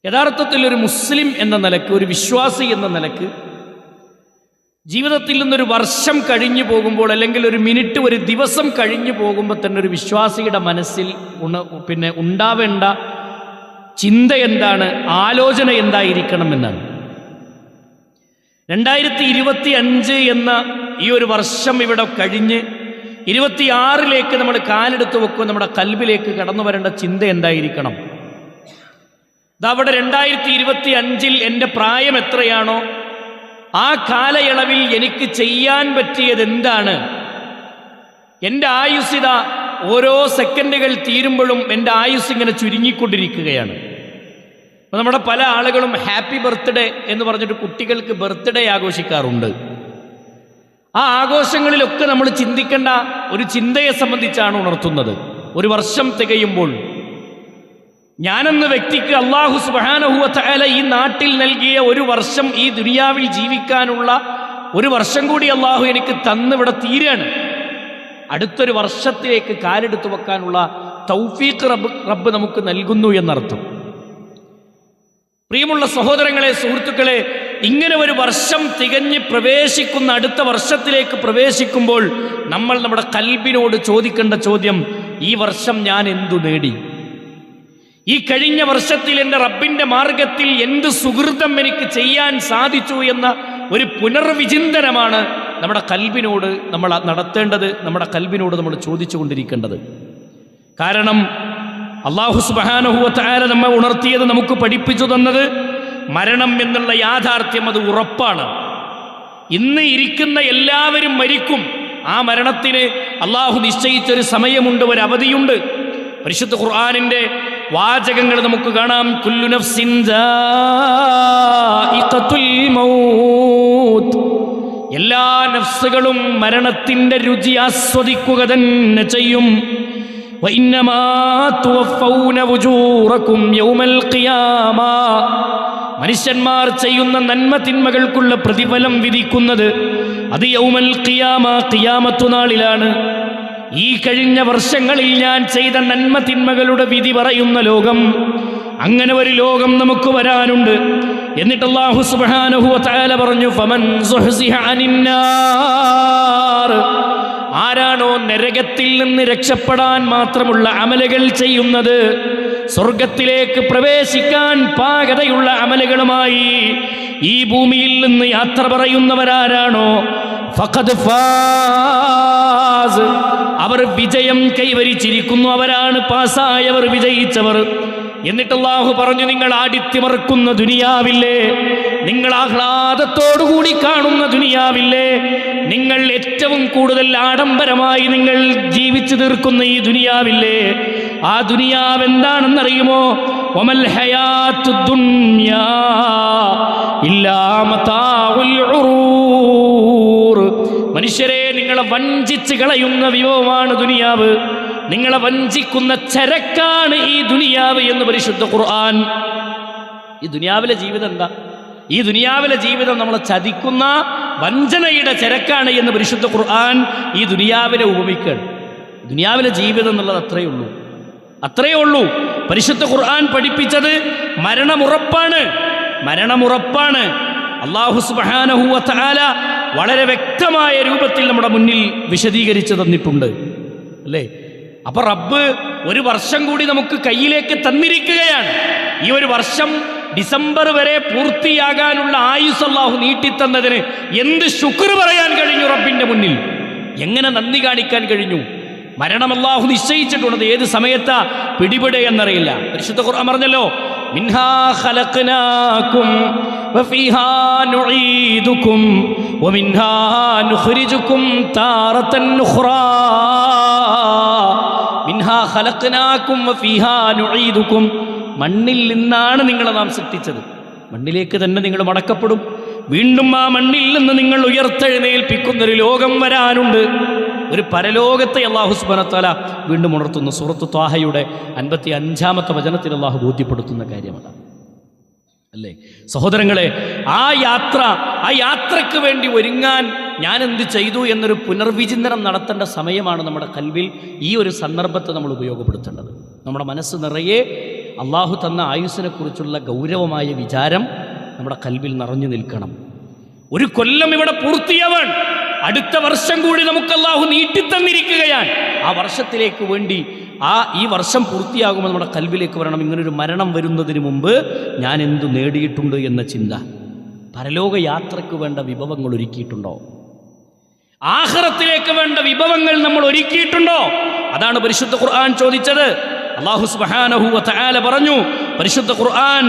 യഥാർത്ഥത്തിൽ ഒരു മുസ്ലിം എന്ന നിലക്ക്, ഒരു വിശ്വാസി എന്ന നിലക്ക് ജീവിതത്തിൽ നിന്നൊരു വർഷം കഴിഞ്ഞു പോകുമ്പോൾ, അല്ലെങ്കിൽ ഒരു മിനിറ്റ്, ഒരു ദിവസം കഴിഞ്ഞു പോകുമ്പോൾ തന്നെ ഒരു വിശ്വാസിയുടെ മനസ്സിൽ ഉണ്ടാവേണ്ട ചിന്ത എന്താണ്, ആലോചന എന്തായിരിക്കണം എന്നാണ്. 2025 എന്ന ഈ ഒരു വർഷം ഇവിടെ കഴിഞ്ഞ് 26ലേക്ക് നമ്മൾ കാലെടുത്ത് വെക്കുമ്പോൾ നമ്മുടെ കൽബിലേക്ക് കടന്നു വരേണ്ട ചിന്ത എന്തായിരിക്കണം? അതവിടെ 2025 എൻ്റെ പ്രായം എത്രയാണോ ആ കാലയളവിൽ എനിക്ക് ചെയ്യാൻ പറ്റിയത് എന്താണ്? എൻ്റെ ആയുസ്സിത ഓരോ സെക്കൻഡുകൾ തീരുമ്പോഴും എൻ്റെ ആയുസ് ഇങ്ങനെ ചുരുങ്ങിക്കൊണ്ടിരിക്കുകയാണ്. അപ്പോൾ നമ്മുടെ പല ആളുകളും ഹാപ്പി ബർത്ത്ഡേ എന്ന് പറഞ്ഞിട്ട് കുട്ടികൾക്ക് ബർത്ത്ഡേ ആഘോഷിക്കാറുണ്ട്. ആ ആഘോഷങ്ങളിലൊക്കെ നമ്മൾ ചിന്തിക്കേണ്ട ഒരു ചിന്തയെ സംബന്ധിച്ചാണ് ഉണർത്തുന്നത്. ഒരു വർഷം തികയുമ്പോൾ ഞാനെന്ന വ്യക്തിക്ക് അല്ലാഹു സുബ്ഹാനഹു വ തആല ഈ നാട്ടിൽ നൽകിയ ഒരു വർഷം, ഈ ദുനിയാവിൽ ജീവിക്കാനുള്ള ഒരു വർഷം കൂടി അല്ലാഹു എനിക്ക് തന്നിവിടെ തീരാണ്. അടുത്തൊരു വർഷത്തിലേക്ക് കാലെടുത്ത് വെക്കാനുള്ള തൗഫീഖ് റബ്ബ് നമുക്ക് നൽകുന്നു എന്നർത്ഥം. പ്രിയമുള്ള സഹോദരങ്ങളെ, സുഹൃത്തുക്കളെ, ഇങ്ങനെ ഒരു വർഷം തികഞ്ഞ് പ്രവേശിക്കുന്ന, അടുത്ത വർഷത്തിലേക്ക് പ്രവേശിക്കുമ്പോൾ നമ്മൾ നമ്മുടെ കൽബിനോട് ചോദിക്കേണ്ട ചോദ്യം, ഈ വർഷം ഞാൻ എന്തു നേടി? ഈ കഴിഞ്ഞ വർഷത്തിൽ എൻ്റെ റബ്ബിൻ്റെ മാർഗത്തിൽ എന്ത് സുഹൃതം എനിക്ക് ചെയ്യാൻ സാധിച്ചു എന്ന ഒരു പുനർവിചിന്തനമാണ് നമ്മുടെ കൽബിനോട് നമ്മൾ നടത്തേണ്ടത്, നമ്മുടെ കൽബിനോട് നമ്മൾ ചോദിച്ചു കൊണ്ടിരിക്കേണ്ടത്. കാരണം അല്ലാഹു സുബ്ഹാനഹു വ തആല നമ്മെ ഉണർത്തിയത്, നമുക്ക് പഠിപ്പിച്ചു തന്നത് മരണം എന്നുള്ള യാഥാർത്ഥ്യം അത് ഉറപ്പാണ്. ഇന്ന് ഇരിക്കുന്ന എല്ലാവരും മരിക്കും. ആ മരണത്തിന് അല്ലാഹു നിശ്ചയിച്ചൊരു സമയമുണ്ട്, ഒരു അവധിയുണ്ട്. പരിശുദ്ധ ഖുർആനിൻ്റെ വാചകങ്ങൾ നമുക്ക് കാണാം. കുല്ലു നഫ്സിൻ ദാഇഖത്തുൽ മൗത്ത്, എല്ലാ നഫ്സുകളും മരണത്തിൻ്റെ രുചി ആസ്വദിക്കുക തന്നെ ചെയ്യും. വഇന്നമാ തുവഫൗന വുജൂറകും യൗമൽ ഖിയാമ, മനുഷ്യന്മാർ ചെയ്യുന്ന നന്മ തിന്മകൾക്കുള്ള പ്രതിഫലം വിധിക്കുന്നത് അത് യൗമൽ ഖിയാമ, ഖിയാമത്തു നാളിലാണ്. ഈ കഴിഞ്ഞ വർഷങ്ങളിൽ ഞാൻ ചെയ്ത നന്മ തിന്മകളുടെ വിധി പറയുന്ന ലോകം, അങ്ങനെ ഒരു ലോകം നമുക്ക് വരാനുണ്ട്. എന്നിട്ട് അല്ലാഹു സുബ്ഹാനഹു വ തആല പറഞ്ഞു, ഫമൻ സുഹ്സിഹ അനിന്നാർ, ആരാണോ നരകത്തിൽ നിന്ന് രക്ഷപ്പെടാൻ മാത്രമുള്ള അമലുകൾ ചെയ്യുന്നത്, സ്വർഗത്തിലേക്ക് പ്രവേശിക്കാൻ പാകതയുള്ള അമലുകളുമായി ഈ ഭൂമിയിൽ നിന്ന് യാത്ര പറയുന്നവരാരാണോ, ഫഖദ് ഫാസ്, അവർ വിജയം കൈവരിച്ചിരിക്കുന്നു, അവരാണ് പാസ്സായവർ, വിജയിച്ചവർ. എന്നിട്ട് അല്ലാഹു പറഞ്ഞു, നിങ്ങൾ ആടിത്തിമർക്കുന്ന ദുനിയാവില്ലേ, നിങ്ങൾ ആഹ്ലാദത്തോടുകൂടി കാണുന്ന ദുനിയാവില്ലേ, നിങ്ങൾ ഏറ്റവും കൂടുതൽ ആഡംബരമായി നിങ്ങൾ ജീവിച്ചു തീർക്കുന്ന ഈ ദുനിയാവില്ലേ, ആ ദുനിയാവ് എന്താണെന്നറിയുമോ? വമൽ ഹയാത്തുദ് ദുനിയാ ഇല്ലാ മതാഉൽ ഉറൂർ. മനുഷ്യരെ, നിങ്ങളെ വഞ്ചിച്ച് കളയുന്ന വിഭവമാണ് ദുനിയാവ്, നിങ്ങളെ വഞ്ചിക്കുന്ന ചരക്കാണ് ഈ ദുനിയാവ് എന്ന് പരിശുദ്ധ ഖുർആൻ. ഈ ദുനിയാവിലെ ജീവിതം എന്താ? ഈ ദുനിയാവിലെ ജീവിതം നമ്മളെ ചതിക്കുന്ന വഞ്ചനയുടെ ചരക്കാണ് എന്ന് പരിശുദ്ധ ഖുർആൻ ഈ ദുനിയാവിനെ ഉപമിക്കുകയാണ്. ദുനിയാവിലെ ജീവിതം എന്നുള്ളത് അത്രയേ ഉള്ളൂ. പരിശുദ്ധ ഖുർആൻ പഠിപ്പിച്ചത് മരണമുറപ്പാണ്, മരണമുറപ്പാണ്. അല്ലാഹു സുബ്ഹാനഹു വ തആല വളരെ വ്യക്തമായ രൂപത്തിൽ നമ്മുടെ മുന്നിൽ വിശദീകരിച്ചു തന്നിട്ടുണ്ട്, അല്ലേ? അപ്പൊ റബ്ബ് ഒരു വർഷം കൂടി നമുക്ക് കയ്യിലേക്ക് തന്നിരിക്കുകയാണ്. ഈ ഒരു വർഷം ഡിസംബർ വരെ പൂർത്തിയാകാനുള്ള ആയുസ് അല്ലാഹു നീട്ടിത്തന്നതിന് എന്ത് ശുക്ർ പറയാൻ കഴിഞ്ഞു റബ്ബിന്റെ മുന്നിൽ? എങ്ങനെ നന്ദി കാണിക്കാൻ കഴിഞ്ഞു? മരണം അല്ലാഹു നിശ്ചയിച്ചിട്ടുള്ളത് ഏത് സമയത്താ പിടിപെടുക എന്നറിയില്ല. പരിശുദ്ധ ഖുർആൻ പറഞ്ഞല്ലോ, മിൻഹാ ഖലഖനാകും വഫീഹാ നുഈദുകും വമിൻഹാ നുഖ്രിജുകും താറതൻ ഉഖ്റാ. മിൻഹാ ഖലഖനാകും വഫീഹാ നുഈദുകും, മണ്ണിൽ നിന്നാണ് നിങ്ങളെ നാം സൃഷ്ടിച്ചത്, മണ്ണിലേക്ക് തന്നെ നിങ്ങൾ മടക്കപ്പെടും, വീണ്ടും ആ മണ്ണിൽ നിന്ന് നിങ്ങൾ ഉയർത്തെഴുന്നേൽപ്പിക്കുന്നൊരു ലോകം വരാനുണ്ട്. ഒരു പരലോകത്തെ അല്ലാഹു സുബ്ഹാനഹു വ തആല വീണ്ടും ഉണർത്തുന്നു. സൂറത്ത് ത്വാഹയുടെ 55-ാമത്തെ വചനത്തിൽ അല്ലാഹു ബോധ്യപ്പെടുത്തുന്ന കാര്യമാണ്, അല്ലേ സഹോദരങ്ങളെ? ആ യാത്രയ്ക്ക് വേണ്ടി ഒരുങ്ങാൻ ഞാൻ എന്ത് ചെയ്തു എന്നൊരു പുനർവിചിന്തനം നടത്തേണ്ട സമയമാണ് നമ്മുടെ കൽവിൽ ഈ ഒരു സന്ദർഭത്തെ നമ്മൾ ഉപയോഗപ്പെടുത്തേണ്ടത്. നമ്മുടെ മനസ്സ് നിറയെ അള്ളാഹു തന്ന ആയുസ്സിനെക്കുറിച്ചുള്ള ഗൗരവമായ വിചാരം നമ്മുടെ കൽബിൽ നിറഞ്ഞു നിൽക്കണം. ഒരു കൊല്ലം ഇവിടെ പൂർത്തിയാവാൻ, അടുത്ത വർഷം കൂടി നമുക്ക് അള്ളാഹു നീട്ടിത്തന്നിരിക്കുകയാണ്. ആ വർഷത്തിലേക്ക് വേണ്ടി ഈ വർഷം പൂർത്തിയാകുമ്പോൾ നമ്മുടെ കൽബിലേക്ക് വരണം, ഇങ്ങനൊരു മരണം വരുന്നതിന് മുമ്പ് ഞാൻ എന്തു നേടിയിട്ടുണ്ട് എന്ന ചിന്ത. പരലോക യാത്രയ്ക്ക് വേണ്ട വിഭവങ്ങൾ ഒരുക്കിയിട്ടുണ്ടോ? ആഖിറത്തിലേക്ക് വേണ്ട വിഭവങ്ങൾ നമ്മൾ ഒരുക്കിയിട്ടുണ്ടോ? അതാണ് പരിശുദ്ധ ഖുർആൻ ചോദിച്ചത്. അല്ലാഹു സുബ്ഹാനഹു വ തആല പറഞ്ഞു, പരിശുദ്ധ ഖുർആൻ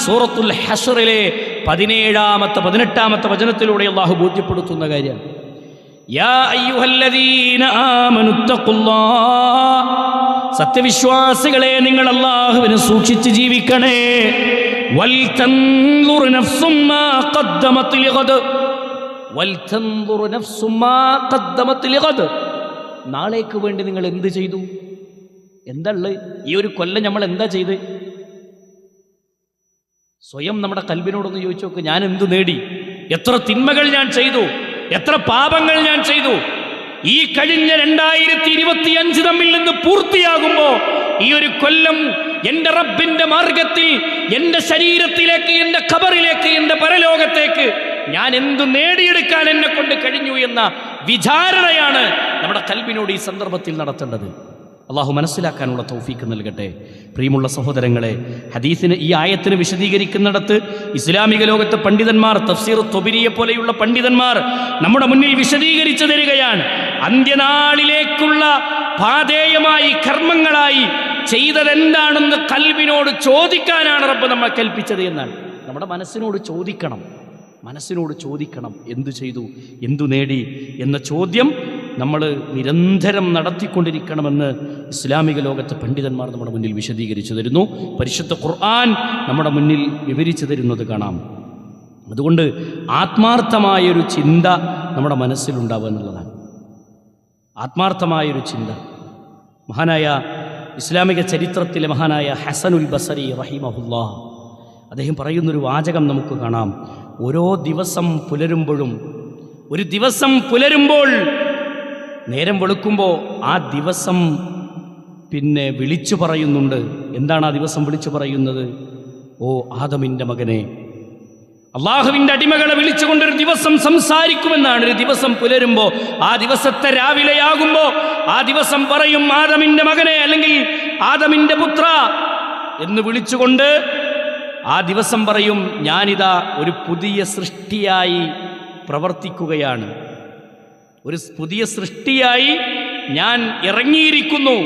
സൂറത്തുൽ ഹശ്റിലെ 18-ാമത്തെ വചനത്തിലൂടെ അല്ലാഹു ബോധ്യപ്പെടുത്തുന്ന കാര്യം, യാ അയ്യുഹല്ലദീന ആമനുത്തഖുല്ലാഹ്, സത്യവിശ്വാസികളെ നിങ്ങൾ അല്ലാഹുവിനെ സൂക്ഷിച്ച് ജീവിക്കണേ. വൽ തൻദുർ നഫ്സും മാ ഖദ്ദമത് ലിഗദ്, വൽതൻദുർ നഫ്സും മാ ഖദ്ദമത് ലിഗദ്, നാളേക്ക് വേണ്ടി നിങ്ങൾ എന്ത് ചെയ്തു? എന്താ ഉള്ളത്? ഈ ഒരു കൊല്ലം നമ്മൾ എന്താ ചെയ്ത്? സ്വയം നമ്മുടെ കൽബിനോടൊന്ന് ചോദിച്ചു നോക്ക്, ഞാൻ എന്തു നേടി? എത്ര തിന്മകൾ ഞാൻ ചെയ്തു? എത്ര പാപങ്ങൾ ഞാൻ ചെയ്തു? ഈ കഴിഞ്ഞ 2025 തമ്മിൽ നിന്ന് പൂർത്തിയാകുമ്പോ ഈ ഒരു കൊല്ലം എൻ്റെ റബ്ബിന്റെ മാർഗത്തിൽ, എൻ്റെ ശരീരത്തിലേക്ക്, എൻ്റെ ഖബറിലേക്ക്, എൻ്റെ പരലോകത്തേക്ക് ഞാൻ എന്തു നേടിയെടുക്കാൻ എന്നെ കൊണ്ട് കഴിഞ്ഞു എന്ന വിചാരണയാണ് നമ്മുടെ കൽബിനോട് ഈ സന്ദർഭത്തിൽ നടത്തേണ്ടത്. അള്ളാഹു മനസ്സിലാക്കാനുള്ള തൗഫീക്ക് നൽകട്ടെ. പ്രിയമുള്ള സഹോദരങ്ങളെ, ഹദീസിന് ഈ ആയത്തിന് വിശദീകരിക്കുന്നിടത്ത് ഇസ്ലാമിക ലോകത്തെ പണ്ഡിതന്മാർ, തഫ്സീർ തൊബരിയെ പോലെയുള്ള പണ്ഡിതന്മാർ നമ്മുടെ മുന്നിൽ വിശദീകരിച്ചു തരികയാണ്. അന്ത്യനാളിലേക്കുള്ള പാതേയമായി, കർമ്മങ്ങളായി ചെയ്തതെന്താണെന്ന് കൽബിനോട് ചോദിക്കാനാണ് റബ്ബ് നമ്മളെ കൽപ്പിച്ചത് എന്നാണ്. നമ്മുടെ മനസ്സിനോട് ചോദിക്കണം, എന്തു ചെയ്തു, എന്തു നേടി എന്ന ചോദ്യം നമ്മൾ നിരന്തരം നടത്തിക്കൊണ്ടിരിക്കണമെന്ന് ഇസ്ലാമിക ലോകത്തെ പണ്ഡിതന്മാർ നമ്മുടെ മുന്നിൽ വിശദീകരിച്ചു തരുന്നു. പരിശുദ്ധ ഖുർആൻ നമ്മുടെ മുന്നിൽ വിവരിച്ചു തരുന്നത് കാണാം. അതുകൊണ്ട് ആത്മാർത്ഥമായൊരു ചിന്ത നമ്മുടെ മനസ്സിലുണ്ടാവുക എന്നുള്ളതാണ്. ആത്മാർത്ഥമായൊരു ചിന്ത. മഹാനായ ഇസ്ലാമിക ചരിത്രത്തിലെ മഹാനായ ഹസനുൽ ബസരി റഹിമഹുല്ലാഹ്, അദ്ദേഹം പറയുന്നൊരു വാചകം നമുക്ക് കാണാം. ഓരോ ദിവസം പുലരുമ്പോഴും, ഒരു ദിവസം പുലരുമ്പോൾ, നേരം വെളുക്കുമ്പോൾ ആ ദിവസം പിന്നെ വിളിച്ചു പറയുന്നുണ്ട്. എന്താണ് ആ ദിവസം വിളിച്ചു പറയുന്നത്? ഓ ആദമിൻ്റെ മകനെ, അള്ളാഹുവിൻ്റെ അടിമകളെ വിളിച്ചുകൊണ്ടൊരു ദിവസം സംസാരിക്കുമെന്നാണ്. ഒരു ദിവസം പുലരുമ്പോൾ, ആ ദിവസത്തെ രാവിലെയാകുമ്പോൾ ആ ദിവസം പറയും, ആദമിൻ്റെ മകനെ, അല്ലെങ്കിൽ ആദമിൻ്റെ പുത്ര എന്ന് വിളിച്ചുകൊണ്ട് ആ ദിവസം പറയും, ഞാനിതാ ഒരു പുതിയ സൃഷ്ടിയായി പ്രവർത്തിക്കുകയാണ്, ഒരു പുതിയ സൃഷ്ടിയായി ഞാൻ ഇറങ്ങിയിരിക്കുന്നു.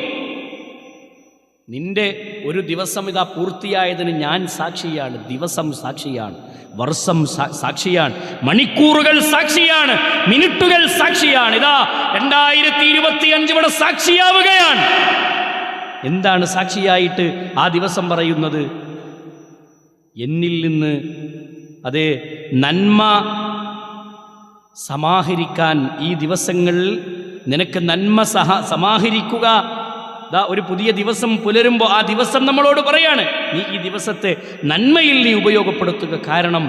നിന്റെ ഒരു ദിവസം ഇതാ പൂർത്തിയായതിന് ഞാൻ സാക്ഷിയാണ്. ദിവസം സാക്ഷിയാണ്, വർഷം സാക്ഷിയാണ്, മണിക്കൂറുകൾ സാക്ഷിയാണ്, മിനിറ്റുകൾ സാക്ഷിയാണ്. ഇതാ 2025 ഇവിടെ സാക്ഷിയാവുകയാണ്. എന്താണ് സാക്ഷിയായിട്ട് ആ ദിവസം പറയുന്നത്? എന്നിൽ നിന്ന് അതേ നന്മ സമാഹരിക്കാൻ, ഈ ദിവസങ്ങളിൽ നിനക്ക് നന്മ സമാഹരിക്കുക. ഒരു പുതിയ ദിവസം പുലരുമ്പോൾ ആ ദിവസം നമ്മളോട് പറയാണ്, നീ ഈ ദിവസത്തെ നന്മയിൽ നീ ഉപയോഗപ്പെടുത്തുക. കാരണം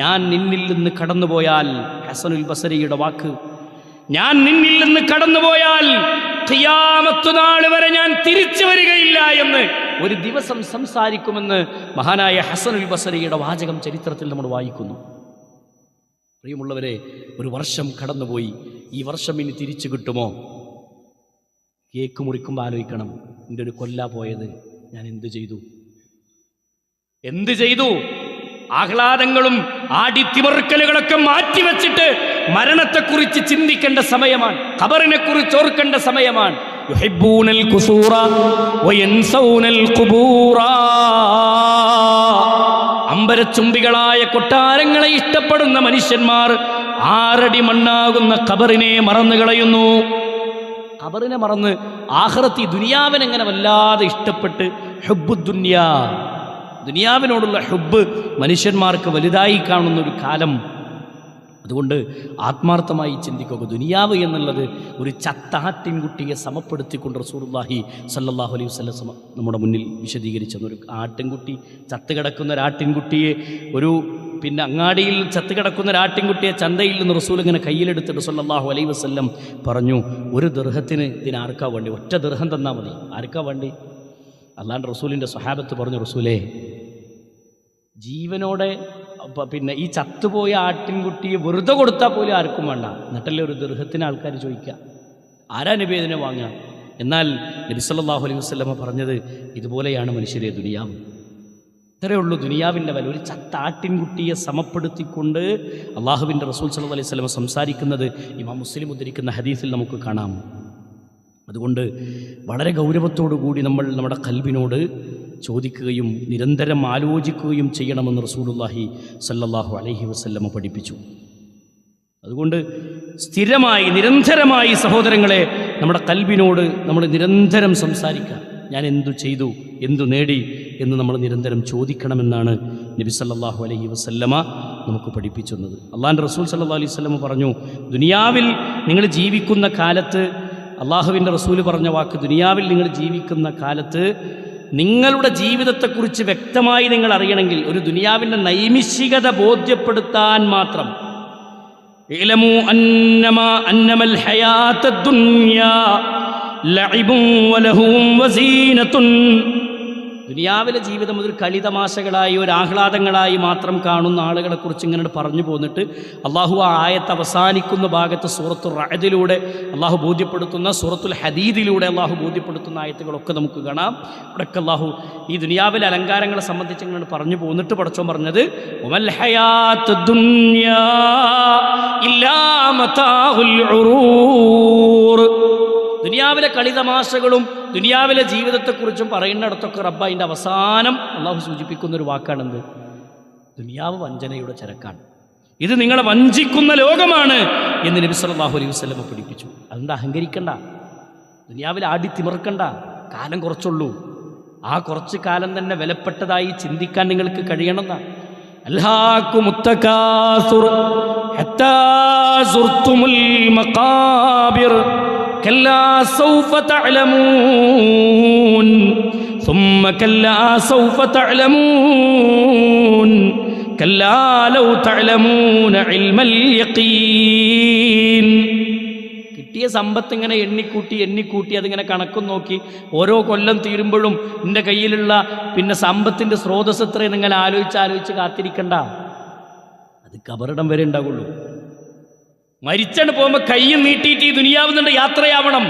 ഞാൻ നിന്നിൽ നിന്ന് കടന്നുപോയാൽ, ഹസനുൽ ബസരിയുടെ വാക്ക്, ഞാൻ നിന്നിൽ നിന്ന് കടന്നുപോയാൽ ഖിയാമത്ത് നാൾ വരെ ഞാൻ തിരിച്ചു വരികയില്ല എന്ന് ഒരു ദിവസം സംസാരിക്കുമെന്ന് മഹാനായ ഹസനുൽ ബസരിയുടെ വാചകം ചരിത്രത്തിൽ നമ്മൾ വായിക്കുന്നു. പ്രിയമുള്ളവരെ, ഒരു വർഷം കടന്നുപോയി. ഈ വർഷം ഇനി തിരിച്ചു കിട്ടുമോ? കേക്ക് മുറിക്കുമ്പോൾ ആലോചിക്കണം, എൻ്റെ ഒരു കൊല്ല പോയത്, ഞാൻ എന്ത് ചെയ്തു? ആഹ്ലാദങ്ങളും ആടിത്തിമറുക്കലുകളൊക്കെ മാറ്റിവെച്ചിട്ട് മരണത്തെക്കുറിച്ച് ചിന്തിക്കേണ്ട സമയമാണ്, ഖബറിനെ കുറിച്ച് ഓർക്കേണ്ട സമയമാണ്. യുഹിബ്ബൂനൽ ഖുസൂറ വയൻസൗനൽ ഖുബൂറ, അമ്പരച്ചുംബികളായ കൊട്ടാരങ്ങളെ ഇഷ്ടപ്പെടുന്ന മനുഷ്യന്മാർ 6 അടി മണ്ണാകുന്ന ഖബറിനെ മറന്നു കളയുന്നു. ഖബറിനെ മറന്ന് ആഖിറത്തി ദുനിയാവിനെങ്ങനെ വല്ലാതെ ഇഷ്ടപ്പെട്ട് ഹുബ്ബുദ്ദുനിയാ, ദുനിയാവിനോടുള്ള ഹുബ്ബ് മനുഷ്യന്മാർക്ക് വലുതായി കാണുന്ന ഒരു കാലം. അതുകൊണ്ട് ആത്മാർത്ഥമായി ചിന്തിക്കുക. ദുനിയാവ് എന്നുള്ളത് ഒരു ചത്ത ആട്ടിൻകുട്ടിയെ സമപ്പെടുത്തിക്കൊണ്ട് റസൂലുള്ളാഹി സ്വല്ലല്ലാഹു അലൈഹി വസല്ലം നമ്മുടെ മുന്നിൽ വിശദീകരിച്ചത്. ഒരു ആട്ടിൻകുട്ടി, ചത്തുകിടക്കുന്ന ഒരു ആട്ടിൻകുട്ടിയെ, അങ്ങാടിയിൽ ചത്തുകിടക്കുന്ന ഒരു ആട്ടിൻകുട്ടിയെ ചന്തയിൽ നിന്ന് റസൂൽ ഇങ്ങനെ കയ്യിലെടുത്തിട്ട് സ്വല്ലല്ലാഹു അലൈഹി വസല്ലം പറഞ്ഞു, ഒരു ദിർഹത്തിന് ഇതിനാർക്കാ വേണ്ടി? ഒറ്റ ദിർഹം തന്നാൽ മതി. ആർക്കാ വേണ്ടി? അള്ളാഹുവിൻ്റെ റസൂലിൻ്റെ സ്വഹാബത്ത് പറഞ്ഞു, റസൂലേ, ജീവനോടെ പിന്നെ ഈ ചത്തുപോയ ആട്ടിൻകുട്ടിയെ വെറുതെ കൊടുത്താൽ പോലും ആർക്കും വേണ്ട, എന്നിട്ടല്ലേ ഒരു ദിർഹത്തിന് ആൾക്കാർ ചോദിക്കുക, ആരാ നബി ഇതിനെ വാങ്ങുക? എന്നാൽ നബി സല്ലല്ലാഹു അലൈഹി വസല്ലമ പറഞ്ഞത് ഇതുപോലെയാണ് മനുഷ്യരെ ദുനിയാവ്. ഇത്രയേ ഉള്ളൂ ദുനിയാവിൻ്റെ വില. ഒരു ചത്ത ആട്ടിൻകുട്ടിയെ സമപ്പെടുത്തിക്കൊണ്ട് അള്ളാഹുവിൻ്റെ റസൂൽ സല്ലല്ലാഹു അലൈഹി വസല്ലമ സംസാരിക്കുന്നത് ഇമാം മുസ്ലിം ഉദ്ധരിക്കുന്ന ഹദീസിൽ നമുക്ക് കാണാം. അതുകൊണ്ട് വളരെ ഗൗരവത്തോടു കൂടി നമ്മൾ നമ്മുടെ ഖൽബിനോട് ചോദിക്കുകയും നിരന്തരം ആലോചിക്കുകയും ചെയ്യണമെന്ന് റസൂലുള്ളാഹി സല്ലല്ലാഹു അലൈഹി വസല്ലമ പഠിപ്പിച്ചു. അതുകൊണ്ട് സ്ഥിരമായി നിരന്തരമായി സഹോദരങ്ങളെ നമ്മുടെ ഖൽബിനോട് നമ്മൾ നിരന്തരം സംസാരിക്കുക. ഞാൻ എന്തു ചെയ്തു, എന്തു നേടി എന്ന് നമ്മൾ നിരന്തരം ചോദിക്കണമെന്നാണ് നബി സല്ലല്ലാഹു അലൈഹി വസല്ലമ നമുക്ക് പഠിപ്പിച്ചു തന്നത്. അള്ളാഹുവിൻ്റെ റസൂൽ സല്ലല്ലാഹു അലൈഹി വസല്ലമ പറഞ്ഞു, ദുനിയാവിൽ നിങ്ങൾ ജീവിക്കുന്ന കാലത്ത്, അള്ളാഹുവിൻ്റെ റസൂല് പറഞ്ഞ വാക്ക്, ദുനിയാവിൽ നിങ്ങൾ ജീവിക്കുന്ന കാലത്ത് നിങ്ങളുടെ ജീവിതത്തെക്കുറിച്ച് വ്യക്തമായി നിങ്ങൾ അറിയണമെങ്കിൽ, ഒരു ദുനിയാവിൻ്റെ നൈമിഷികത ബോധ്യപ്പെടുത്താൻ മാത്രം, ഇഅ്ലമൂ അന്നമൽ ഹയാത്തദ് ദുനിയാ ലഇബുൻ വലഹുവും വസീനത്തുൻ. ദുനിയാവിലെ ജീവിതം ഒരു കളിതമാശകളായി, ഒരു ആഹ്ലാദങ്ങളായി മാത്രം കാണുന്ന ആളുകളെക്കുറിച്ച് ഇങ്ങനെ പറഞ്ഞു പോന്നിട്ട് അള്ളാഹു ആ ആയത്ത് അവസാനിക്കുന്ന ഭാഗത്ത് സൂറത്തുൽ റഅദിലൂടെ അള്ളാഹു ബോധ്യപ്പെടുത്തുന്ന, സൂറത്തുൽ ഹദീദിലൂടെ അള്ളാഹു ബോധ്യപ്പെടുത്തുന്ന ആയത്തുകളൊക്കെ നമുക്ക് കാണാം. അവിടെയൊക്കെ അള്ളാഹു ഈ ദുനിയാവിലെ അലങ്കാരങ്ങളെ സംബന്ധിച്ച് ഇങ്ങനെ പറഞ്ഞു പോന്നിട്ട് പടച്ചോൻ പറഞ്ഞത്, വമൽ ഹയാത്തുദ് ദുനിയാ ഇല്ലാ മതാഉൽ ഉറൂർ. ദുനിയാവിലെ കളിതമാശകളും ദുനിയാവിലെ ജീവിതത്തെക്കുറിച്ചും പറയുന്നിടത്തൊക്കെ റബ്ബ് അതിൻ്റെ അവസാനം അള്ളാഹു സൂചിപ്പിക്കുന്നൊരു വാക്കാണെന്ത്? ദുനിയാവ് വഞ്ചനയുടെ ചരക്കാണ്, ഇത് നിങ്ങളെ വഞ്ചിക്കുന്ന ലോകമാണ് എന്ന് നബി സല്ലല്ലാഹു അലൈഹി വസല്ലം പഠിപ്പിച്ചു. അതുകൊണ്ട് അഹങ്കരിക്കണ്ട, ദുനിയാവിൽ ആടിത്തിമിർക്കണ്ട. കാലം കുറച്ചുള്ളൂ, ആ കുറച്ച് കാലം തന്നെ വിലപ്പെട്ടതായി ചിന്തിക്കാൻ നിങ്ങൾക്ക് കഴിയണമെന്നാണ്. അൽഹാകുമുത് തകാസുർ ഹത്താ സുർതുമുൽ മഖാബിർ كلا سوف تعلمون ثم كلا سوف تعلمون كلا لو تعلمون علم اليقين. കിട്ടിയ സമ്പത്ത് ഇങ്ങനെ എണ്ണിക്കൂട്ടി അതിങ്ങനെ കണക്കും നോക്കി ഓരോ കൊല്ലം തീരുമ്പോഴും എൻ്റെ കയ്യിലുള്ള പിന്നെ സമ്പത്തിൻ്റെ സ്രോതസ് എത്രയെന്ന് ഇങ്ങനെ ആലോചിച്ച് കാത്തിരിക്കണ്ട. അത് കബറിടം വരെ ഉണ്ടാവുള്ളൂ. മരിച്ചാണ് പോകുമ്പോൾ കൈ നീട്ടിയിട്ട് ഈ ദുനിയാവിൽ നിന്ന് യാത്രയാവണം.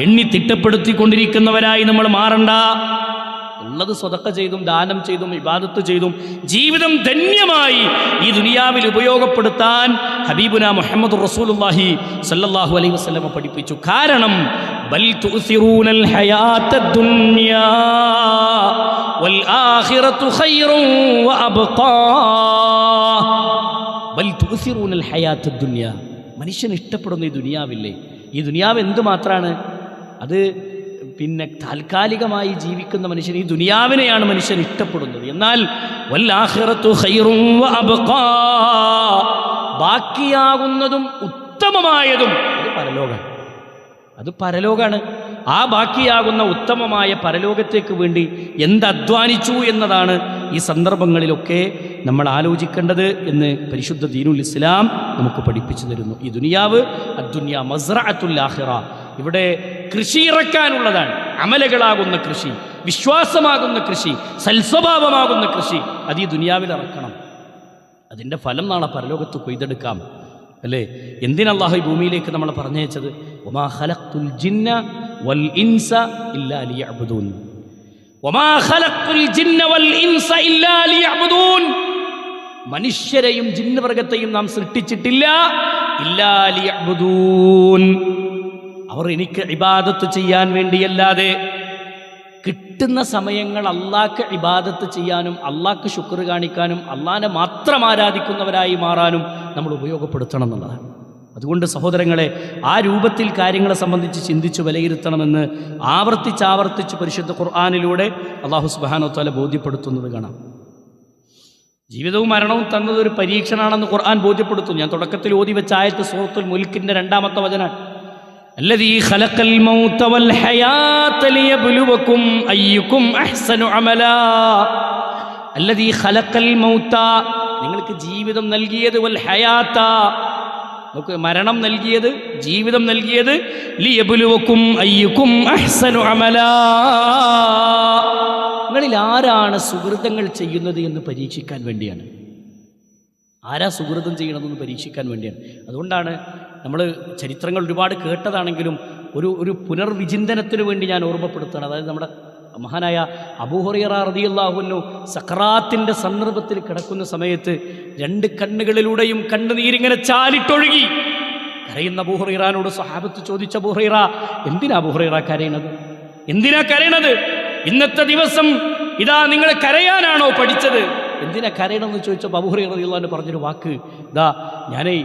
എണ്ണി തിട്ടപ്പെടുത്തിക്കൊണ്ടിരിക്കുന്നവരായി നമ്മൾ മാറണ്ട. ഉള്ളത് സ്വതക്ക ചെയ്തും ദാനം ചെയ്തും ഇബാദത്ത് ചെയ്തും ജീവിതം ധന്യമായി ഈ ദുനിയാവിൽ ഉപയോഗപ്പെടുത്താൻ ഹബീബുന മുഹമ്മദ് റസൂലുള്ളാഹി സല്ലല്ലാഹു അലൈഹി വസല്ലം പഠിപ്പിച്ചു. കാരണം ബൽ തുസിറൂനൽ ഹയാത്തദ് ദുനിയാ വൽ ആഖിറതു ഖൈറുൻ വഅബ്ഖാ. ബൽ തുസിറൂനൽ ഹയാത്തദ് ദുനിയാ, മനുഷ്യൻ ഇഷ്ടപ്പെടുന്ന ഈ ദുനിയാവില്ലേ, ഈ ദുനിയാവ് എന്തുമാത്രമാണ്? അത് പിന്നെ താൽക്കാലികമായി ജീവിക്കുന്ന മനുഷ്യൻ ഈ ദുനിയാവിനെയാണ് മനുഷ്യൻ ഇഷ്ടപ്പെടുന്നത്. എന്നാൽ വൽആഖിറതു ഖൈറുൻ വഅബ്ഖാ, ബാക്കിയാകുന്നതും ഉത്തമമായതും അത് പരലോകാണ്. ആ ബാക്കിയാകുന്ന ഉത്തമമായ പരലോകത്തേക്ക് വേണ്ടി എന്തധ്വാനിച്ചു എന്നതാണ് ഈ സന്ദർഭങ്ങളിലൊക്കെ നമ്മൾ ആലോചിക്കേണ്ടത് എന്ന് പരിശുദ്ധ ദീനുൽ ഇസ്ലാം നമുക്ക് പഠിപ്പിച്ചു തരുന്നു. ഈ ദുനിയാവ് അദ്ദുനിയ മസ്റഅത്തുൽ ആഖിറ, ഇവിടെ കൃഷി ഇറക്കാനുള്ളതാണ്. അമലുകളാകുന്ന കൃഷി, വിശ്വാസമാകുന്ന കൃഷി, സൽസ്വഭാവമാകുന്ന കൃഷി, അത് ഈ ദുനിയാവിൽ ഇറക്കണം. അതിൻ്റെ ഫലം നാളെ പരലോകത്ത് കൊയ്തെടുക്കാം, അല്ലേ? എന്തിനാ അല്ലാഹു ഈ ഭൂമിയിലേക്ക് നമ്മളെ പറഞ്ഞയച്ചത്? വമാ ഖലഖ്തുൽ ജിന്ന വൽ ഇൻസ ഇല്ലാ ലിയഅ്ബുദൂൻ. വമാ ഖലഖ്തുൽ ജിന്ന വൽ ഇൻസ ഇല്ലാ ലിയഅ്ബുദൂൻ. മനുഷ്യരെയും ജിന്നുവർഗത്തെയും നാം സൃഷ്ടിച്ചിട്ടില്ല, ഇല്ലാ ലിയഅ്ബുദൂൻ, അവർ എനിക്ക് ഇബാദത്ത് ചെയ്യാൻ വേണ്ടിയല്ലാതെ. കിട്ടുന്ന സമയങ്ങൾ അള്ളാഹ്ക്ക് ഇബാദത്ത് ചെയ്യാനും അള്ളാഹ്ക്ക് ശുക്ർ കാണിക്കാനും അള്ളാഹിനെ മാത്രം ആരാധിക്കുന്നവരായി മാറാനും നമ്മൾ ഉപയോഗപ്പെടുത്തണം എന്നുള്ളതാണ്. അതുകൊണ്ട് സഹോദരങ്ങളെ, ആ രൂപത്തിൽ കാര്യങ്ങളെ സംബന്ധിച്ച് ചിന്തിച്ച് വിലയിരുത്തണമെന്ന് ആവർത്തിച്ച് പരിശുദ്ധ ഖുർആനിലൂടെ അല്ലാഹു സുബ്ഹാനഹു വ തആല ബോധ്യപ്പെടുത്തുന്നത് കാണാം. ജീവിതവും മരണവും തന്നത് ഒരു പരീക്ഷണമാണെന്ന് ഖുർആൻ ബോധ്യപ്പെടുത്തും. ഞാൻ തുടക്കത്തിൽ ഓതി വെച്ച ആയത്ത് സൂറത്തുൽ മുൽക്കിൻ്റെ 2-ാമത്തെ വചനമാണ്. അല്ലദീ ഖലഖൽ മൗത വൽ ഹയാത ലിയബ്ലുവകും അയ്യുകും അഹ്സനു അമലാ. അല്ലദീ ഖലഖൽ മൗത, നിങ്ങൾക്ക് ജീവിതം നൽകിയത്, വൽ ഹയാത, നമുക്ക് മരണം നൽകിയത്, ജീവിതം നൽകിയത് ലിയബ്ലുവക്കും അയ്യുക്കും അഹ്സനു അമലാ, നിങ്ങളിൽ ആരാണ് സുഹൃതങ്ങൾ ചെയ്യുന്നത് എന്ന് പരീക്ഷിക്കാൻ വേണ്ടിയാണ്. ആരാ സുഹൃതം ചെയ്യണമെന്ന് പരീക്ഷിക്കാൻ വേണ്ടിയാണ്. അതുകൊണ്ടാണ് നമ്മൾ ചരിത്രങ്ങൾ ഒരുപാട് കേട്ടതാണെങ്കിലും ഒരു പുനർവിചിന്തനത്തിന് വേണ്ടി ഞാൻ ഓർമ്മപ്പെടുത്തുകയാണ്. അതായത് നമ്മുടെ മഹാനായ അബൂ ഹുറൈറ റളിയല്ലാഹു അൻഹു സക്രാത്തിൻ്റെ സന്ദർഭത്തിൽ കിടക്കുന്ന സമയത്ത് 2 കണ്ണുകളിലൂടെയും കണ്ണുനീരിങ്ങനെ ചാലിട്ടൊഴുകി കരയുന്ന അബൂ ഹുറൈറയോട് സ്വഹാബത്ത് ചോദിച്ച, അബൂ ഹുറൈറ, എന്തിനാ അബൂ ഹുറൈറ കരയണത്? എന്തിനാ കരയണത്? ഇന്നത്തെ ദിവസം ഇതാ നിങ്ങൾ കരയാനാണോ പഠിച്ചത്? എന്തിനാ കരയണമെന്ന് ചോദിച്ചപ്പോൾ അബൂ ഹുറൈറ റളിയല്ലാഹു അൻഹു പറഞ്ഞൊരു വാക്ക്, ഇതാ ഞാനേ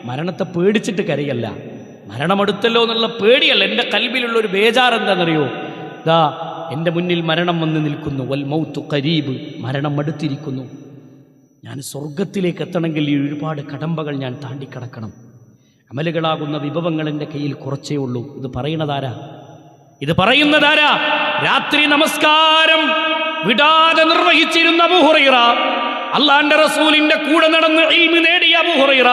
മരണത്തെ പേടിച്ചിട്ട് കരയല്ല, മരണമെടുത്തല്ലോ എന്നുള്ള പേടിയല്ല, എൻ്റെ കൽബിലുള്ളൊരു ബേജാർ എന്താണെന്നറിയോ? ഇതാ എൻ്റെ മുന്നിൽ മരണം വന്ന് നിൽക്കുന്നു, വൽ മൗത്തു ഖരീബ്, മരണം അടുത്തിരിക്കുന്നു. ഞാൻ സ്വർഗത്തിലേക്ക് എത്തണമെങ്കിൽ ഈ ഒരുപാട് കടമ്പകൾ ഞാൻ താണ്ടിക്കടക്കണം. അമലുകളാകുന്ന വിഭവങ്ങൾ എൻ്റെ കയ്യിൽ കുറച്ചേ ഉള്ളൂ. ഇത് പറയുന്നതാരാ? രാത്രി നമസ്കാരം വിടാതെ നിർവഹിച്ചിരുന്ന അബൂ ഹുറൈറ, അള്ളാന്റെ റസൂലിന്റെ കൂടെ നടന്ന് ഇൽമു നേടിയ അബൂ ഹുറൈറ,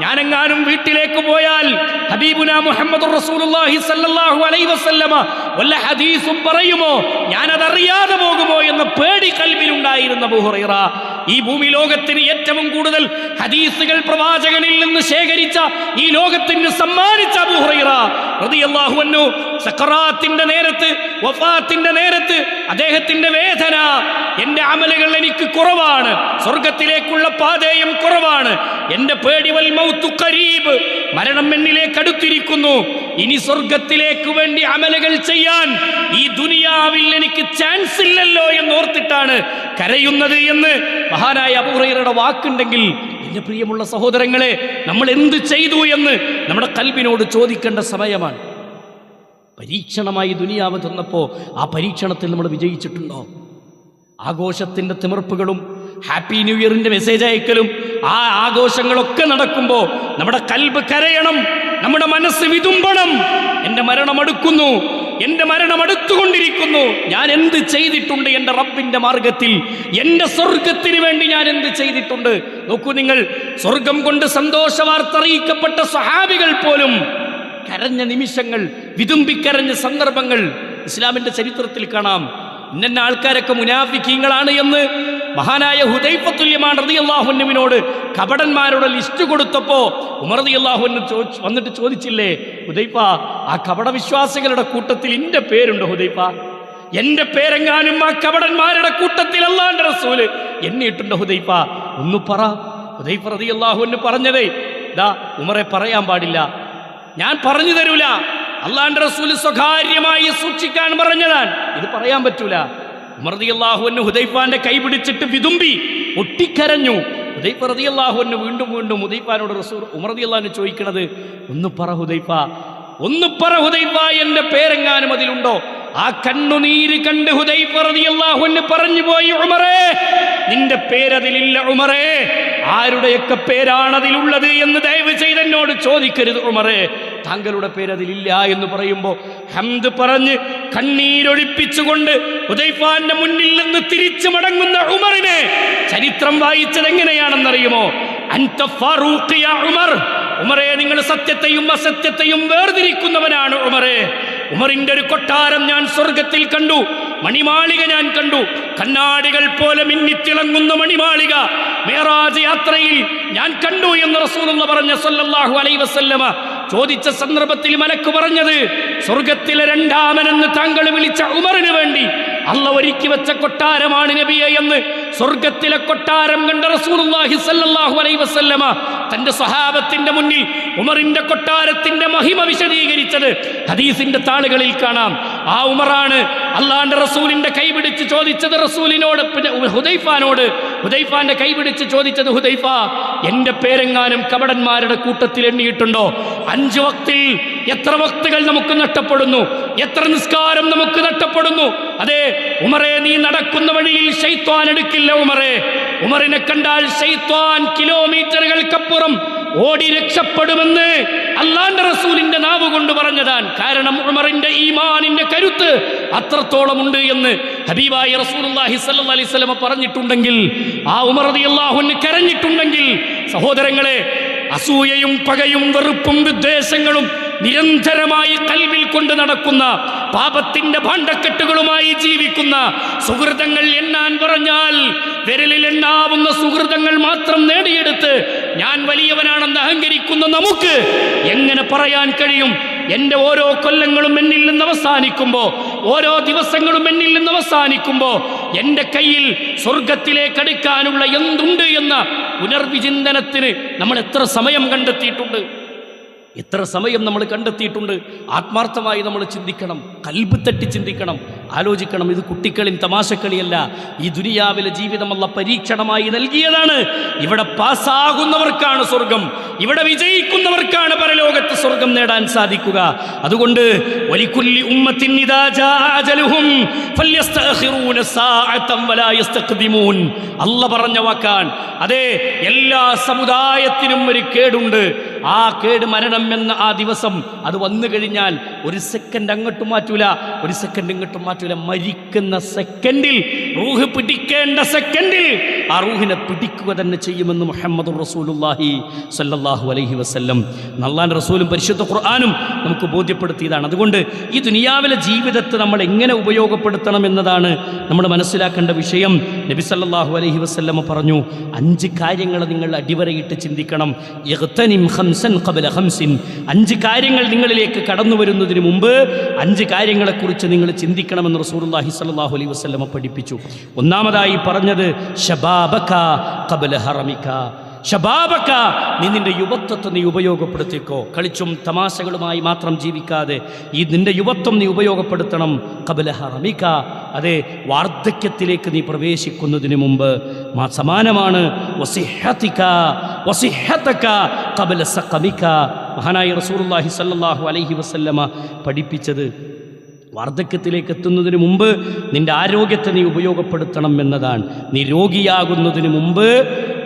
ഞാനെങ്ങാനും വീട്ടിലേക്ക് പോയാൽ ഹബീബുനാ മുഹമ്മദുർ റസൂലുള്ളാഹി സ്വല്ലല്ലാഹു അലൈഹി വസല്ലമ വല്ല ഹദീസും പറയുമോ, ഞാനതറിയാതെ പോകുമോ എന്ന പേടി കൽബിലുണ്ടായിരുന്ന അബൂ ഹുറൈറ, ഈ ഭൂമി ലോകത്തിന് ഏറ്റവും കൂടുതൽ ഹദീസുകൾ പ്രവാചകനിൽ നിന്ന് ശേഖരിച്ച, ഈ ലോകത്തിന് സമ്മാനിച്ച അബൂ ഹുറൈറ റളിയല്ലാഹു അൻഹു സക്കറാത്തിന്റെ നേരത്ത്, വഫാത്തിന്റെ നേരത്ത് അദ്ദേഹത്തിന്റെ വേദന, എന്റെ അമലുകൾ എനിക്ക് കുറവാണ്, സ്വർഗത്തിലേക്കുള്ള പാതയും കുറവാണ്, എന്റെ പേടി വൽ മൗത്തു ഖരീബ്, മരണം എന്നിലേക്ക് അടുത്തിരിക്കുന്നു, ഇനി സ്വർഗത്തിലേക്ക് വേണ്ടി അമലുകൾ ചെയ്യാൻ ഈ ദുനിയാവിൽ എനിക്ക് ചാൻസ് ഇല്ലല്ലോ എന്നോർത്തിട്ടാണ് കരയുന്നത് എന്ന് മഹാനായ അബൂ ഹുറൈറയുടെ വാക്കുണ്ടെങ്കിൽ, എന്റെ പ്രിയമുള്ള സഹോദരങ്ങളെ, നമ്മൾ എന്ത് ചെയ്തു എന്ന് നമ്മുടെ കൽബിനോട് ചോദിക്കേണ്ട സമയമാണ്. പരീക്ഷണമായി ദുനിയാവ് തന്നപ്പോൾ ആ പരീക്ഷണത്തിൽ നമ്മൾ വിജയിച്ചിട്ടുണ്ടോ? ആഘോഷത്തിൻ്റെ തിമിർപ്പുകളും ഹാപ്പി ന്യൂ ഇയറിൻ്റെ മെസ്സേജ് അയക്കലും ആ ആഘോഷങ്ങളൊക്കെ നടക്കുമ്പോൾ നമ്മുടെ കൽബ് കരയണം, നമ്മുടെ മനസ്സ് വിതുമ്പണം. എൻ്റെ മരണം അടുക്കുന്നു, എൻ്റെ മരണം അടുത്തുകൊണ്ടിരിക്കുന്നു, ഞാൻ എന്ത് ചെയ്തിട്ടുണ്ട് എൻ്റെ റബ്ബിൻ്റെ മാർഗത്തിൽ, എൻ്റെ സ്വർഗത്തിന് വേണ്ടി ഞാൻ എന്ത് ചെയ്തിട്ടുണ്ട്? നോക്കൂ നിങ്ങൾ, സ്വർഗം കൊണ്ട് സന്തോഷ വാർത്ത അറിയിക്കപ്പെട്ട സ്വഹാബികൾ പോലും കരഞ്ഞ നിമിഷങ്ങൾ, വിതുമ്പിക്കരഞ്ഞ സന്ദർഭങ്ങൾ ഇസ്ലാമിൻ്റെ ചരിത്രത്തിൽ കാണാം. ഇന്ന ആൾക്കാരൊക്കെ മുനാഫിക്കീങ്ങളാണ് എന്ന് മഹാനായ ഹുദൈഫത്തുൽ യമാൻ റളിയല്ലാഹു അൻഹുവിനോട് കപടന്മാരുടെ ലിസ്റ്റ് കൊടുത്തപ്പോൾ ഉമർ റളിയല്ലാഹു അൻഹു വന്നിട്ട് ചോദിച്ചില്ലേ, ഹുദൈഫ, ആ കപട വിശ്വാസികളുടെ കൂട്ടത്തിൽ എൻ്റെ പേരുണ്ടോ ഹുദൈഫ? എൻ്റെ പേരെങ്ങാനും ആ കപടന്മാരുടെ കൂട്ടത്തിൽ അല്ലാഹുവിൻ്റെ റസൂല് എണ്ണിയിട്ടുണ്ടോ ഹുദൈഫ? ഒന്ന് പറ. ഹുദൈഫ റളിയല്ലാഹു അൻഹു പറഞ്ഞതേ, ദാ ഉമറെ പറയാൻ പാടില്ല, ഞാൻ പറഞ്ഞു തരൂല, അള്ളാന്റെ റസൂൽ സ്വകാര്യമായി സൂക്ഷിക്കാൻ പറഞ്ഞതാണ്, ഇത് പറയാൻ പറ്റൂല. ഉമർ റളിയല്ലാഹു അൻഹു ഹുദൈഫാന്റെ കൈ പിടിച്ചിട്ട് വിതുമ്പി ഒട്ടിക്കരഞ്ഞു. ഹുദൈഫ റളിയല്ലാഹു അൻഹു വീണ്ടും ഹുദൈഫാനോട് റസൂൽ ഉമർ റളിയല്ലാഹു അൻഹു ചോദിക്കണത്, ഒന്ന് പറ ഹുദൈഫ, ഒന്ന് പറ ഹുദൈഫ, എൻ്റെ പേരെങ്ങാനും അതിലുണ്ടോ? ആ കണ്ണുനീര് കണ്ട് ഹുദൈഫ റളിയല്ലാഹു അൻഹു പറഞ്ഞു പോയി, ഉമറേ, നിന്റെ പേരതിലില്ല ഉമറേ, ആരുടെയൊക്കെ പേരാണ് അതിലുള്ളത് എന്ന് ദയവ് ചെയ്ത് എന്നോട് ചോദിക്കരുത് ഉമറേ, താങ്കളുടെ പേരതിലില്ല എന്ന് പറയുമ്പോൾ ഹംദ് പറഞ്ഞ് കണ്ണീരൊഴിപ്പിച്ചുകൊണ്ട് ഹുദൈഫാന്റെ മുന്നിൽ നിന്ന് തിരിച്ചു മടങ്ങുന്ന ഉമറിനെ ചരിത്രം വായിച്ചത് എങ്ങനെയാണെന്നറിയുമോ? അൻത ഫാറൂഖ് യാ ഉമർ, ഉമറേ, നിങ്ങൾ സത്യത്തെയും അസത്യത്തെയും വേർതിരിക്കുന്നവനാണ് ഉമറേ. ഉമറിന്റെ ഒരു കൊട്ടാരം ഞാൻ സ്വർഗത്തിൽ കണ്ടു, മണിമാളിക ഞാൻ കണ്ടു, കണ്ണാടികൾ പോലെ മിന്നിത്തിളങ്ങുന്ന മണിമാളിക മിഅ്റാജ് യാത്രയിൽ ഞാൻ കണ്ടു എന്ന് റസൂലുള്ളാഹി പറഞ്ഞ സല്ലല്ലാഹു അലൈഹി വസല്ലമ ചോദിച്ച സന്ദർഭത്തിൽ മലക്ക് പറഞ്ഞത്, സ്വർഗത്തിലെ രണ്ടാമനെന്ന് താങ്കൾ വിളിച്ച ഉമറിന് വേണ്ടി അല്ലാഹു ഒരുക്കി വെച്ച കൊട്ടാരമാണ് നബിയെ എന്ന് സ്വർഗത്തിലെ കൊട്ടാരം കണ്ട റസൂലുള്ളാഹി സ്വല്ലല്ലാഹു അലൈഹി വസല്ലമ തന്റെ സ്വഹാബത്തിന്റെ മുന്നിൽ ഉമറിന്റെ കൊട്ടാരത്തിന്റെ മഹിമ വിശദീകരിച്ചത് ഹദീസിന്റെ താളുകളിൽ കാണാം. ആ ഉമറാണ് അള്ളാന്റെ റസൂലിന്റെ കൈപിടിച്ച് ചോദിച്ചത് റസൂലിനോട്, പിന്നെ ഹുദൈഫാനോട് ഹുദൈഫാന്റെ കൈപിടിച്ച് ചോദിച്ചത്, ഹുദൈഫ, എന്റെ പേരെങ്ങാനും കപടന്മാരുടെ കൂട്ടത്തിൽ എണ്ണിയിട്ടുണ്ടോ? 5 വക്തിൽ എത്ര വക്തുകൾ നമുക്ക് നഷ്ടപ്പെടുന്നു, എത്ര നിസ്കാരം നമുക്ക് നഷ്ടപ്പെടുന്നു. അതെ ഉമറേ, നീ നടക്കുന്ന വഴിയിൽ ശൈത്വാൻ എടുക്കില്ല ഉമറേ. ഉമറിനെ കണ്ടാൽ ശൈത്വാൻ കിലോമീറ്ററുകൾക്കപ്പുറം ഓടി രക്ഷപ്പെടുമെന്ന് അല്ലാഹുവിന്റെ റസൂലിന്റെ നാവ് കൊണ്ട് പറഞ്ഞതാണ്. കാരണം ഉമറിന്റെ ഈമാനിന്റെ കരുത്ത് അത്രത്തോളം ഉണ്ട് എന്ന് ഹബീബായ റസൂലുള്ളാഹി സ്വല്ലല്ലാഹി അലൈഹി വസല്ലം പറഞ്ഞിട്ടുണ്ടെങ്കിൽ, ആ ഉമർ റളിയല്ലാഹു അൻഹു കരഞ്ഞിട്ടുണ്ടെങ്കിൽ, സഹോദരങ്ങളെ, അസൂയയും പകയും വെറുപ്പും വിദ്വേഷങ്ങളും നിരന്തരമായി കൽവിൽ കൊണ്ട് നടക്കുന്ന, പാപത്തിന്റെ ഭാണ്ഡക്കെട്ടുകളുമായി ജീവിക്കുന്ന, സുഹൃതങ്ങൾ എണ്ണാൻ പറഞ്ഞാൽ വിരലിൽ എണ്ണാവുന്ന സുഹൃതങ്ങൾ മാത്രം നേടിയെടുത്ത് ഞാൻ വലിയവനാണെന്ന് അഹങ്കരിക്കുന്ന നമുക്ക് എങ്ങനെ പറയാൻ കഴിയും എൻ്റെ ഓരോ കൊല്ലങ്ങളും എന്നിൽ നിന്ന് അവസാനിക്കുമ്പോൾ, ഓരോ ദിവസങ്ങളും എന്നിൽ നിന്ന് അവസാനിക്കുമ്പോൾ എൻ്റെ കയ്യിൽ സ്വർഗത്തിലേക്ക് അടുക്കാനുള്ള എന്തുണ്ട് എന്ന പുനർവിചിന്തനത്തിന് നമ്മൾ എത്ര സമയം കണ്ടെത്തിയിട്ടുണ്ട്, എത്ര സമയം നമ്മൾ കണ്ടെത്തിയിട്ടുണ്ട്. ആത്മാർത്ഥമായി നമ്മൾ ചിന്തിക്കണം, കൽബ് തട്ടി ചിന്തിക്കണം, ആലോചിക്കണം. ഇത് കുട്ടിക്കളിയും തമാശക്കളിയല്ല. ഈ ദുനിയാവിലെ ജീവിതം അല്ലാഹ് പരീക്ഷണമായി നൽകിയതാണ്. ഇവിടെ പാസ്സാകുന്നവർക്കാണ് സ്വർഗം, ഇവിടെ വിജയിക്കുന്നവർക്കാണ് പരലോകത്ത് സ്വർഗം നേടാൻ സാധിക്കുക. അതുകൊണ്ട് വലികുല്ലി ഉമ്മത്തിൻ ഇദാ ജാഅ അജലുഹും ഫല്യസ്തഖിറൂന സാഅതൻ വലാ യസ്തഖ്ദിമൂൻ. അല്ലാഹ് പറഞ്ഞ വാക്കാണ്. അതെ, എല്ലാ സമുദായത്തിനും ഒരു കേടുണ്ട്. ആ കേട് മരണം എന്ന ആ ദിവസം അത് വന്നു കഴിഞ്ഞാൽ ഒരു സെക്കൻഡ് അങ്ങോട്ടും മാറ്റൂല, ഒരു സെക്കൻഡ് ഇങ്ങോട്ടും മാറ്റൂല. മരിക്കുന്ന സെക്കൻഡിൽ, റൂഹ് പിടിക്കേണ്ട സെക്കൻഡിൽ ആ റൂഹിനെ പിടിക്കുക തന്നെ ചെയ്യുമെന്ന് മുഹമ്മദുർ റസൂലുള്ളാഹി സ്വല്ലല്ലാഹു അലൈഹി വസല്ലം, അല്ലാഹുവിൻ്റെ റസൂലും പരിശുദ്ധ ഖുർആനും നമുക്ക് ബോധ്യപ്പെടുത്തിയതാണ്. അതുകൊണ്ട് ഈ ദുനിയാവിലെ ജീവിതത്തെ നമ്മൾ എങ്ങനെ ഉപയോഗപ്പെടുത്തണം എന്നതാണ് നമ്മൾ മനസ്സിലാക്കേണ്ട വിഷയം. നബി സല്ലല്ലാഹു അലൈഹി വസല്ലം പറഞ്ഞു, 5 കാര്യങ്ങൾ നിങ്ങൾ അടിവരയിട്ട് ചിന്തിക്കണം. ഇഗ്തനിം ഖംസൻ ഖബല ഖംസിൻ. 5 കാര്യങ്ങൾ നിങ്ങളിലേക്ക് കടന്നു വരുന്നതിന് മുമ്പ് 5 കാര്യങ്ങളെക്കുറിച്ച് നിങ്ങൾ ചിന്തിക്കണമെന്ന് റസൂലുള്ളാഹി സ്വല്ലല്ലാഹു അലൈഹി വസല്ലം പഠിപ്പിച്ചു. ഒന്നാമതായി പറഞ്ഞത് ശബാബക ഖബല ഹറമിക. ശബാബക, നീ നിന്റെ യുവത്വത്തെ നീ ഉപയോഗപ്പെടുത്തിക്കോ. കളിച്ചും തമാശകളുമായി മാത്രം ജീവിക്കാതെ ഈ നിന്റെ യുവത്വം നീ ഉപയോഗപ്പെടുത്തണം. ഖബല ഹറമിക, അതെ, വാർദ്ധക്യത്തിലേക്ക് നീ പ്രവേശിക്കുന്നതിന് മുമ്പ്. സമാനമാണ് വസിഹ്ഹതിക വസിഹ്ഹതക ഖബല സഖമിക. മഹാനായ റസൂലുള്ളാഹി സ്വല്ലല്ലാഹു അലൈഹി വസല്ലമ പഠിപ്പിച്ചത് വാർദ്ധക്യത്തിലേക്ക് എത്തുന്നതിന് മുമ്പ് നിന്റെ ആരോഗ്യത്തെ നീ ഉപയോഗപ്പെടുത്തണം എന്നതാണ്. നീ രോഗിയാകുന്നതിന് മുമ്പ്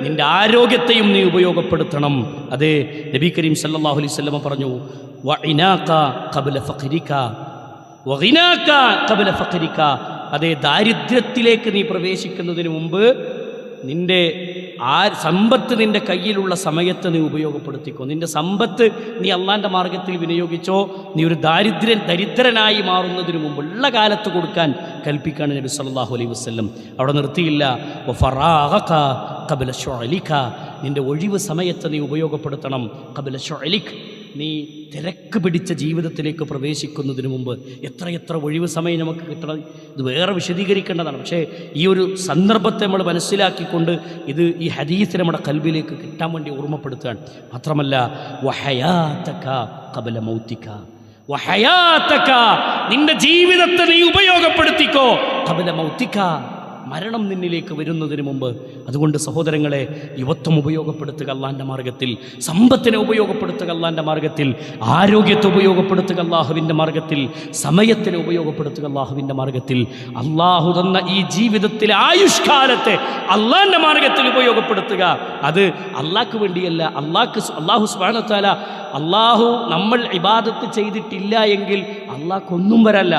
നിന്റെ ആരോഗ്യത്തെയും നീ ഉപയോഗപ്പെടുത്തണം. അതെ, നബി കരീം സല്ലല്ലാഹു അലൈഹി വസല്ലം പറഞ്ഞു, വഇനാക ഖബല ഫഖരിക വഗിനാക ഖബല ഫഖരിക. അതെ, ദാരിദ്ര്യത്തിലേക്ക് നീ പ്രവേശിക്കുന്നതിന് മുമ്പ് നിന്റെ സമ്പത്ത് നിന്റെ കയ്യിലുള്ള സമയത്ത് നീ ഉപയോഗപ്പെടുത്തിക്കോ. നിന്റെ സമ്പത്ത് നീ അള്ളാൻ്റെ മാർഗത്തിൽ വിനിയോഗിച്ചോ. നീ ഒരു ദരിദ്രനായി മാറുന്നതിന് മുമ്പ് ഉള്ള കാലത്ത് കൊടുക്കാൻ കൽപ്പിക്കാണ് നബി സല്ലല്ലാഹു അലൈഹി വസല്ലം. അവിടെ നിർത്തിയില്ല. വഫറാഗക ഖബല ശുഅലിക. നിന്റെ ഒഴിവ് സമയത്ത് നീ ഉപയോഗപ്പെടുത്തണം. ഖബല ശുഅലിക്, നീ തിരക്ക് പിടിച്ച ജീവിതത്തിലേക്ക് പ്രവേശിക്കുന്നതിന് മുമ്പ്. എത്ര ഒഴിവ് സമയം നമുക്ക് കിട്ടണം, ഇത് വേറെ വിശദീകരിക്കേണ്ടതാണ്. പക്ഷേ ഈ ഒരു സന്ദർഭത്തെ നമ്മൾ മനസ്സിലാക്കിക്കൊണ്ട് ഈ ഹദീസ് നമ്മുടെ കൽബിലേക്ക് കിട്ടാൻ വേണ്ടി ഓർമ്മപ്പെടുത്തുകയാണ്. മാത്രമല്ല വഹയാതക ഖബല മൗതിക. വഹയാതക, നിന്റെ ജീവിതത്തെ നീ ഉപയോഗപ്പെടുത്തിക്കോ. ഖബല മൗതിക, മരണം നിന്നിലേക്ക് വരുന്നതിന് മുമ്പ്. അതുകൊണ്ട് സഹോദരങ്ങളെ, യുവത്വം ഉപയോഗപ്പെടുത്തുക അള്ളാൻ്റെ മാർഗത്തിൽ, സമ്പത്തിനെ ഉപയോഗപ്പെടുത്തുക അള്ളാൻ്റെ മാർഗത്തിൽ, ആരോഗ്യത്തെ ഉപയോഗപ്പെടുത്തുക അള്ളാഹുവിൻ്റെ മാർഗത്തിൽ, സമയത്തിനെ ഉപയോഗപ്പെടുത്തുക അള്ളാഹുവിൻ്റെ മാർഗത്തിൽ. അള്ളാഹു തന്ന ഈ ജീവിതത്തിലെ ആയുഷ്കാലത്തെ അള്ളാൻ്റെ മാർഗത്തിൽ ഉപയോഗപ്പെടുത്തുക. അത് അള്ളാഹ്ക്ക് വേണ്ടിയല്ല. അള്ളാഹു സുബ്ഹാനഹു വ തആല, അള്ളാഹു നമ്മൾ ഇബാദത്ത് ചെയ്തിട്ടില്ല എങ്കിൽ അള്ളാഹ്ക്കൊന്നും വരല്ല.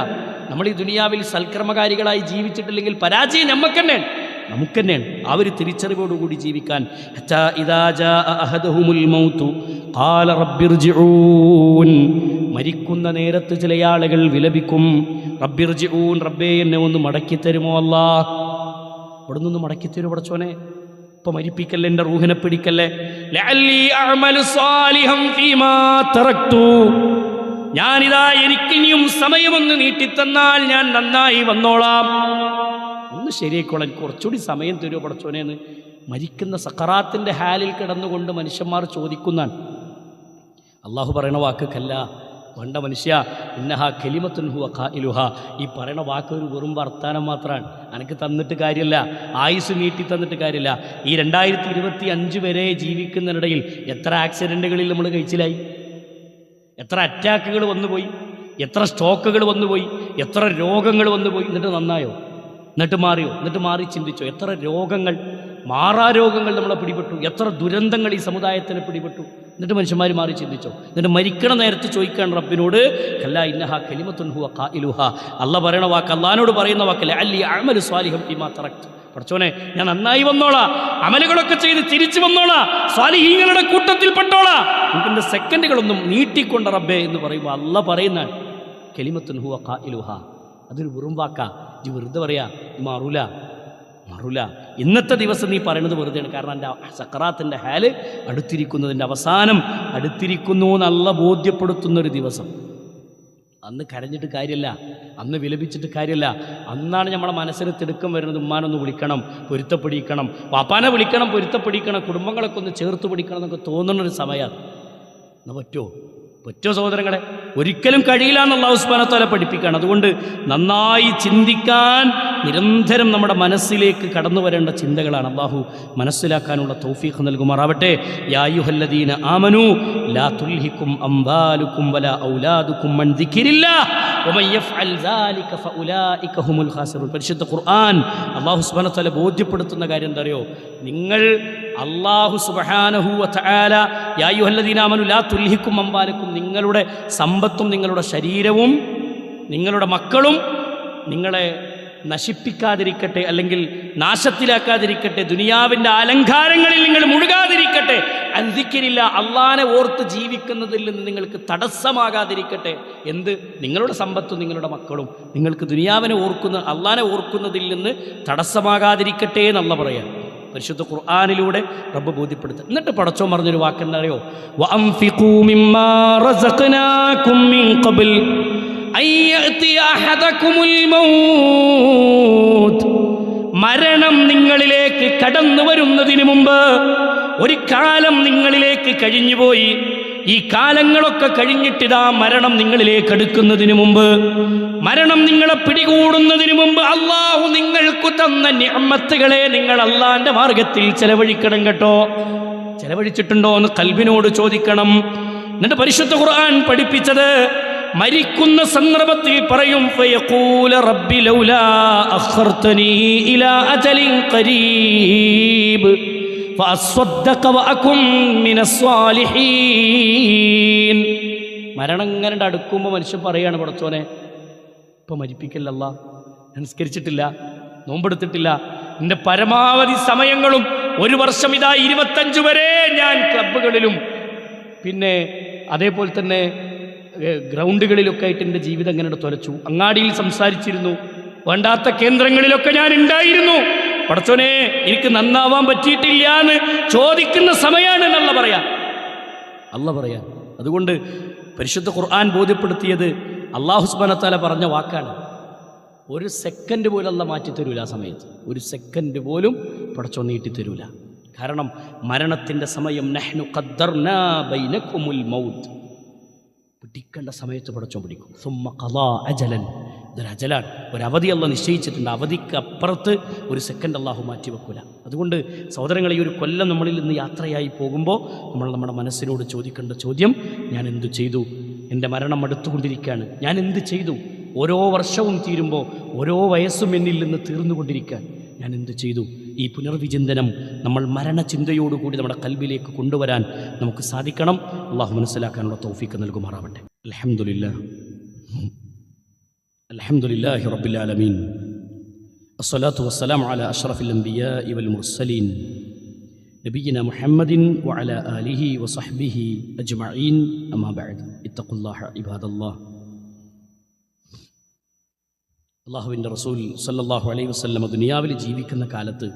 നമ്മൾ ഈ ദുനിയാവിൽ സൽക്കർമ്മകാരികളായി ജീവിച്ചിട്ടില്ലെങ്കിൽ പരാജയം നമുക്ക് തന്നെയാണ്. ആ ഒരു തിരിച്ചറിവോടുകൂടി ജീവിക്കാൻ. മരിക്കുന്ന നേരത്ത് ചില ആളുകൾ വിലപിക്കും, റബ്ബിർജിഊൻ, റബ്ബേ എന്നെ ഒന്ന് മടക്കി തരുമോ അല്ലാ. ഇവിടെ നിന്ന് മടക്കി തരുമോ പടച്ചോനെ, ഇപ്പൊ മരിപ്പിക്കല്ലേ, എൻ്റെ റൂഹിനെ പിടിക്കല്ലേ. ലഅല്ലി അഅമലു സാലിഹൻ ഫീമാ തറക്തു. ഞാനിതാ എനിക്കിനിയും സമയമൊന്ന് നീട്ടിത്തന്നാൽ ഞാൻ നന്നായി വന്നോളാം, ഒന്ന് ശരിയായിക്കോളാം, കുറച്ചുകൂടി സമയം തരുമോ പടച്ചോനെന്ന് മരിക്കുന്ന സക്കറാത്തിൻ്റെ ഹാലിൽ കിടന്നുകൊണ്ട് മനുഷ്യന്മാർ ചോദിക്കുന്നതാണ്. അള്ളാഹു പറയണ വാക്ക് കല്ല, വേണ്ട മനുഷ്യ, ഇന്നഹ കലിമത്തുൻ ഹുവ ഖായിലുഹ. ഈ പറയണ വാക്ക് ഒരു വെറും വർത്താനം മാത്രമാണ്. എനിക്ക് തന്നിട്ട് കാര്യമില്ല, ആയുസ് നീട്ടി തന്നിട്ട് കാര്യമില്ല. ഈ 2025 വരെ ജീവിക്കുന്നതിനിടയിൽ എത്ര ആക്സിഡൻറ്റുകളിൽ നമ്മൾ കഴിച്ചിലായി, എത്ര അറ്റാക്കുകൾ വന്നുപോയി, എത്ര സ്ട്രോക്കുകൾ വന്നുപോയി, എത്ര രോഗങ്ങൾ വന്നുപോയി. എന്നിട്ട് നന്നായോ, എന്നിട്ട് മാറിയോ, എന്നിട്ട് മാറി ചിന്തിച്ചോ. എത്ര രോഗങ്ങൾ, മാറാരോഗങ്ങൾ നമ്മളെ പിടിപെട്ടു, എത്ര ദുരന്തങ്ങൾ ഈ സമുദായത്തിന് പിടിപെട്ടു. എന്നിട്ട് മനുഷ്യന്മാർ മാറി ചിന്തിച്ചോ. എന്നിട്ട് മരിക്കണ നേരത്ത് ചോദിക്കാൻ റബ്ബിനോട്, കല്ലാ ഇന്നഹ കലിമത്തുൻ ഹുവ ഖായിലുഹ. അള്ളാഹ് പറയണ വാക്ക്, അള്ളാഹിനോട് പറയുന്ന വാക്കല്ലേ, അല്ലി അഅമലു സ്വാലിഹൻ ഫീമാ തറക്തു. പഠിച്ചോനെ ഞാൻ നന്നായി വന്നോളാം, അമലുകളൊക്കെ ചെയ്ത് തിരിച്ചു വന്നോളാം, സ്വാലിഹീങ്ങളുടെ കൂട്ടത്തിൽപ്പെട്ടോളാം, നമുക്കിൻ്റെ സെക്കൻഡുകളൊന്നും നീട്ടിക്കൊണ്ട് റബ്ബേ എന്ന് പറയുമ്പോൾ അല്ല പറയുന്ന കലിമത്തുൻ ഹുവ ഖായിലുഹ, അതൊരു വെറും വാക്കാ, ഇത് വെറുതെ പറയാ, മാറൂല. ഇന്നത്തെ ദിവസം നീ പറയുന്നത് വെറുതെയാണ്. കാരണം എൻ്റെ സക്കറാത്തിൻ്റെ ഹാല് അടുത്തിരിക്കുന്നതിൻ്റെ അവസാനം അടുത്തിരിക്കുന്നു എന്നല്ല ബോധ്യപ്പെടുത്തുന്നൊരു ദിവസം. അന്ന് കരഞ്ഞിട്ട് കാര്യമില്ല, അന്ന് വിലപിച്ചിട്ട് കാര്യമില്ല. അന്നാണ് നമ്മളെ മനസ്സിന് തിടുക്കം വരുന്നത്. ഉമ്മാനൊന്ന് വിളിക്കണം, പൊരുത്തപ്പെടിക്കണം, പാപ്പാനെ വിളിക്കണം, പൊരുത്തപ്പെടിക്കണം, കുടുംബങ്ങളൊക്കെ ഒന്ന് ചേർത്ത് പിടിക്കണം എന്നൊക്കെ തോന്നുന്നൊരു സമയമാണ്. എന്നാൽ പറ്റോ സഹോദരങ്ങളെ? ഒരിക്കലും കഴിയില്ല എന്ന് അല്ലാഹു സുബ്ഹാനഹു വ തആല പഠിപ്പിക്കുകയാണ്. അതുകൊണ്ട് നന്നായി ചിന്തിക്കാൻ നിരന്തരം നമ്മുടെ മനസ്സിലേക്ക് കടന്നു വരേണ്ട ചിന്തകളാണ്. അല്ലാഹു മനസ്സിലാക്കാനുള്ള തൗഫീഖ് നൽകുമാറാവട്ടെ. യാ അയ്യുഹല്ലദീന ആമനൂ ലാ തുൽഹിക്കും അംവാലുക്കും വലാ ഔലാദുക്കും അൻ ദിക്രില്ലാഹ് വമൻ യഫ്അൽ ദാലിക ഫഉലൈക ഹുമുൽ ഖാസിറൂൻ. പരിശുദ്ധ ഖുർആൻ അല്ലാഹു സുബ്ഹാനഹു വ തആല ബോധ്യപ്പെടുത്തുന്ന കാര്യം എന്താ അറിയോ? നിങ്ങൾ അല്ലാഹു സുബ്ഹാനഹു വ തആല യാ അയ്യുഹല്ലദീന ആമനൂ ലാ തുൽഹിക്കും അംവാലുക്കും, നിങ്ങളുടെ സമ്പത്തും നിങ്ങളുടെ ശരീരവും നിങ്ങളുടെ മക്കളും നിങ്ങളെ നശിപ്പിക്കാതിരിക്കട്ടെ, അല്ലെങ്കിൽ നാശത്തിലാക്കാതിരിക്കട്ടെ, ദുനിയാവിൻ്റെ അലങ്കാരങ്ങളിൽ നിങ്ങൾ മുഴുകാതിരിക്കട്ടെ, അൻദിക്രില്ല അള്ളാനെ ഓർത്ത് ജീവിക്കുന്നതിൽ നിന്ന് നിങ്ങൾക്ക് തടസ്സമാകാതിരിക്കട്ടെ. എന്ത്? നിങ്ങളുടെ സമ്പത്തും നിങ്ങളുടെ മക്കളും നിങ്ങൾക്ക് ദുനിയാവിനെ അള്ളാനെ ഓർക്കുന്നതിൽ നിന്ന് തടസ്സമാകാതിരിക്കട്ടെ എന്നല്ല പറയാം. പരിശുദ്ധ ഖുർആനിലൂടെ റബ്ബ് ബോധ്യപ്പെടുത്തുക. എന്നിട്ട് പടച്ചോൻ പറഞ്ഞൊരു വാക്കെന്താ അറിയോ? വഅൻഫിഖൂ മിമ്മാ റസഖ്നാകും മിൻ ഖബൽ അൻ യഅതിയ അഹദകുമുൽ മൗത്ത്. മരണം നിങ്ങളിലേക്ക് കടന്നു വരുന്നതിന് മുമ്പ് ഒരു കാലം നിങ്ങളിലേക്ക് കഴിഞ്ഞുപോയി. ഈ കാലങ്ങളൊക്കെ കഴിഞ്ഞിട്ടിതാ മരണം നിങ്ങളിലേക്ക് അടുക്കുന്നതിന് മുമ്പ്, മരണം നിങ്ങളെ പിടികൂടുന്നതിന് മുമ്പ് അള്ളാഹു നിങ്ങൾക്ക് തന്ന നിഅമത്തുകളെ നിങ്ങൾ അള്ളാന്റെ മാർഗത്തിൽ ചെലവഴിക്കണം കേട്ടോ. ചെലവഴിച്ചിട്ടുണ്ടോ എന്ന് ഖൽബിനോട് ചോദിക്കണം. എന്നിട്ട് പരിശുദ്ധ ഖുർആൻ പഠിപ്പിച്ചത് മരിക്കുന്ന സന്ദർഭത്തിൽ പറയും, ഫയഖൂല റബ്ബി ലൗലാ അഖർതനീ ഇലാ അജലിൻ ഖരീബ് ഫഅസ്വദ്ദഖ വഅകും മിനസ് സ്വാലിഹീൻ. മരണം ഇങ്ങനെ അടുക്കുമ്പോൾ മനുഷ്യൻ പറയാണ്, പടച്ചോനെ ഇപ്പം മരിപ്പിക്കല്ലല്ലാ, നമസ്കരിച്ചിട്ടില്ല, നോമ്പെടുത്തിട്ടില്ല, എൻ്റെ പരമാവധി സമയങ്ങളും ഒരു വർഷം ഇതാ 25 വരെ ഞാൻ ക്ലബ്ബുകളിലും പിന്നെ അതേപോലെ തന്നെ ഗ്രൗണ്ടുകളിലൊക്കെ ആയിട്ട് എൻ്റെ ജീവിതം എങ്ങനെ തുലച്ചു. അങ്ങാടിയിൽ സംസാരിച്ചിരുന്നു, വേണ്ടാത്ത കേന്ദ്രങ്ങളിലൊക്കെ ഞാൻ ഉണ്ടായിരുന്നു. പടച്ചോനെ എനിക്ക് നന്നാവാൻ പറ്റിയിട്ടില്ല എന്ന് ചോദിക്കുന്ന സമയമാണ് എന്നുള്ള അല്ല പറയാ. അതുകൊണ്ട് പരിശുദ്ധ ഖുർആൻ ബോധ്യപ്പെടുത്തിയത് അല്ലാഹു സുബ്ഹാനഹു വ തആല പറഞ്ഞ വാക്കാണ്. ഒരു സെക്കൻഡ് പോലും അല്ല മാറ്റിത്തരൂല. ആ സമയത്ത് ഒരു സെക്കൻഡ് പോലും പടച്ചോൻ നീട്ടിത്തരൂല. കാരണം മരണത്തിൻ്റെ സമയം നഹ്നു ഖദ്ദർനാ ബൈനകുമുൽ മൗത്ത്, പിടിക്കേണ്ട സമയത്ത് പടച്ചോൻ പിടിക്കും. സുമ്മ ഖളാ അജലൻ, ഇതൊരു അജലാണ്, ഒരവധി അല്ലാഹു നിശ്ചയിച്ചിട്ടുണ്ട്. അവധിക്ക് അപ്പുറത്ത് ഒരു സെക്കൻഡ് അല്ലാഹു മാറ്റി വെക്കൂല. അതുകൊണ്ട് സഹോദരങ്ങളെ, ഈ ഒരു കൊല്ലം നമ്മളിൽ നിന്ന് യാത്രയായി പോകുമ്പോൾ നമ്മൾ നമ്മുടെ മനസ്സിനോട് ചോദിക്കേണ്ട ചോദ്യം, ഞാൻ എന്തു ചെയ്തു? എൻ്റെ മരണം അടുത്തുകൊണ്ടിരിക്കുകയാണ്, ഞാൻ എന്ത് ചെയ്തു? ഓരോ വർഷവും തീരുമ്പോൾ ഓരോ വയസ്സും എന്നിൽ നിന്ന് തീർന്നുകൊണ്ടിരിക്കാൻ ഞാൻ എന്ത് ചെയ്തു? ഈ പുനർവിചിന്തനം നമ്മൾ മരണചിന്തയോടുകൂടി നമ്മുടെ കൽബിലേക്ക് കൊണ്ടുവരാൻ നമുക്ക് സാധിക്കണം. അള്ളാഹു മനസ്സിലാക്കാനുള്ള തൗഫീഖ് നൽകുമാറാവട്ടെ. അൽഹംദുലില്ലാഹി റബ്ബിൽ ആലമീൻ, അസ്സലാത്തു വസ്സലാമു അലാ അഷ്റഫിൽ അംബിയാഇ വൽ മുർസലീൻ നബിയിന മുഹമ്മദിൻ വഅലാ ആലിഹി വസഹ്ബിഹി അജ്മഈൻ. അമ്മാ ബഅദ്, ഇത്തഖുല്ലാഹ ഇബാദല്ലാഹ്. അള്ളാഹുവിൻ്റെ റസൂൽ സല്ലല്ലാഹു അലൈഹി വസല്ലം ദുനിയാവിൽ ജീവിക്കുന്ന കാലത്ത്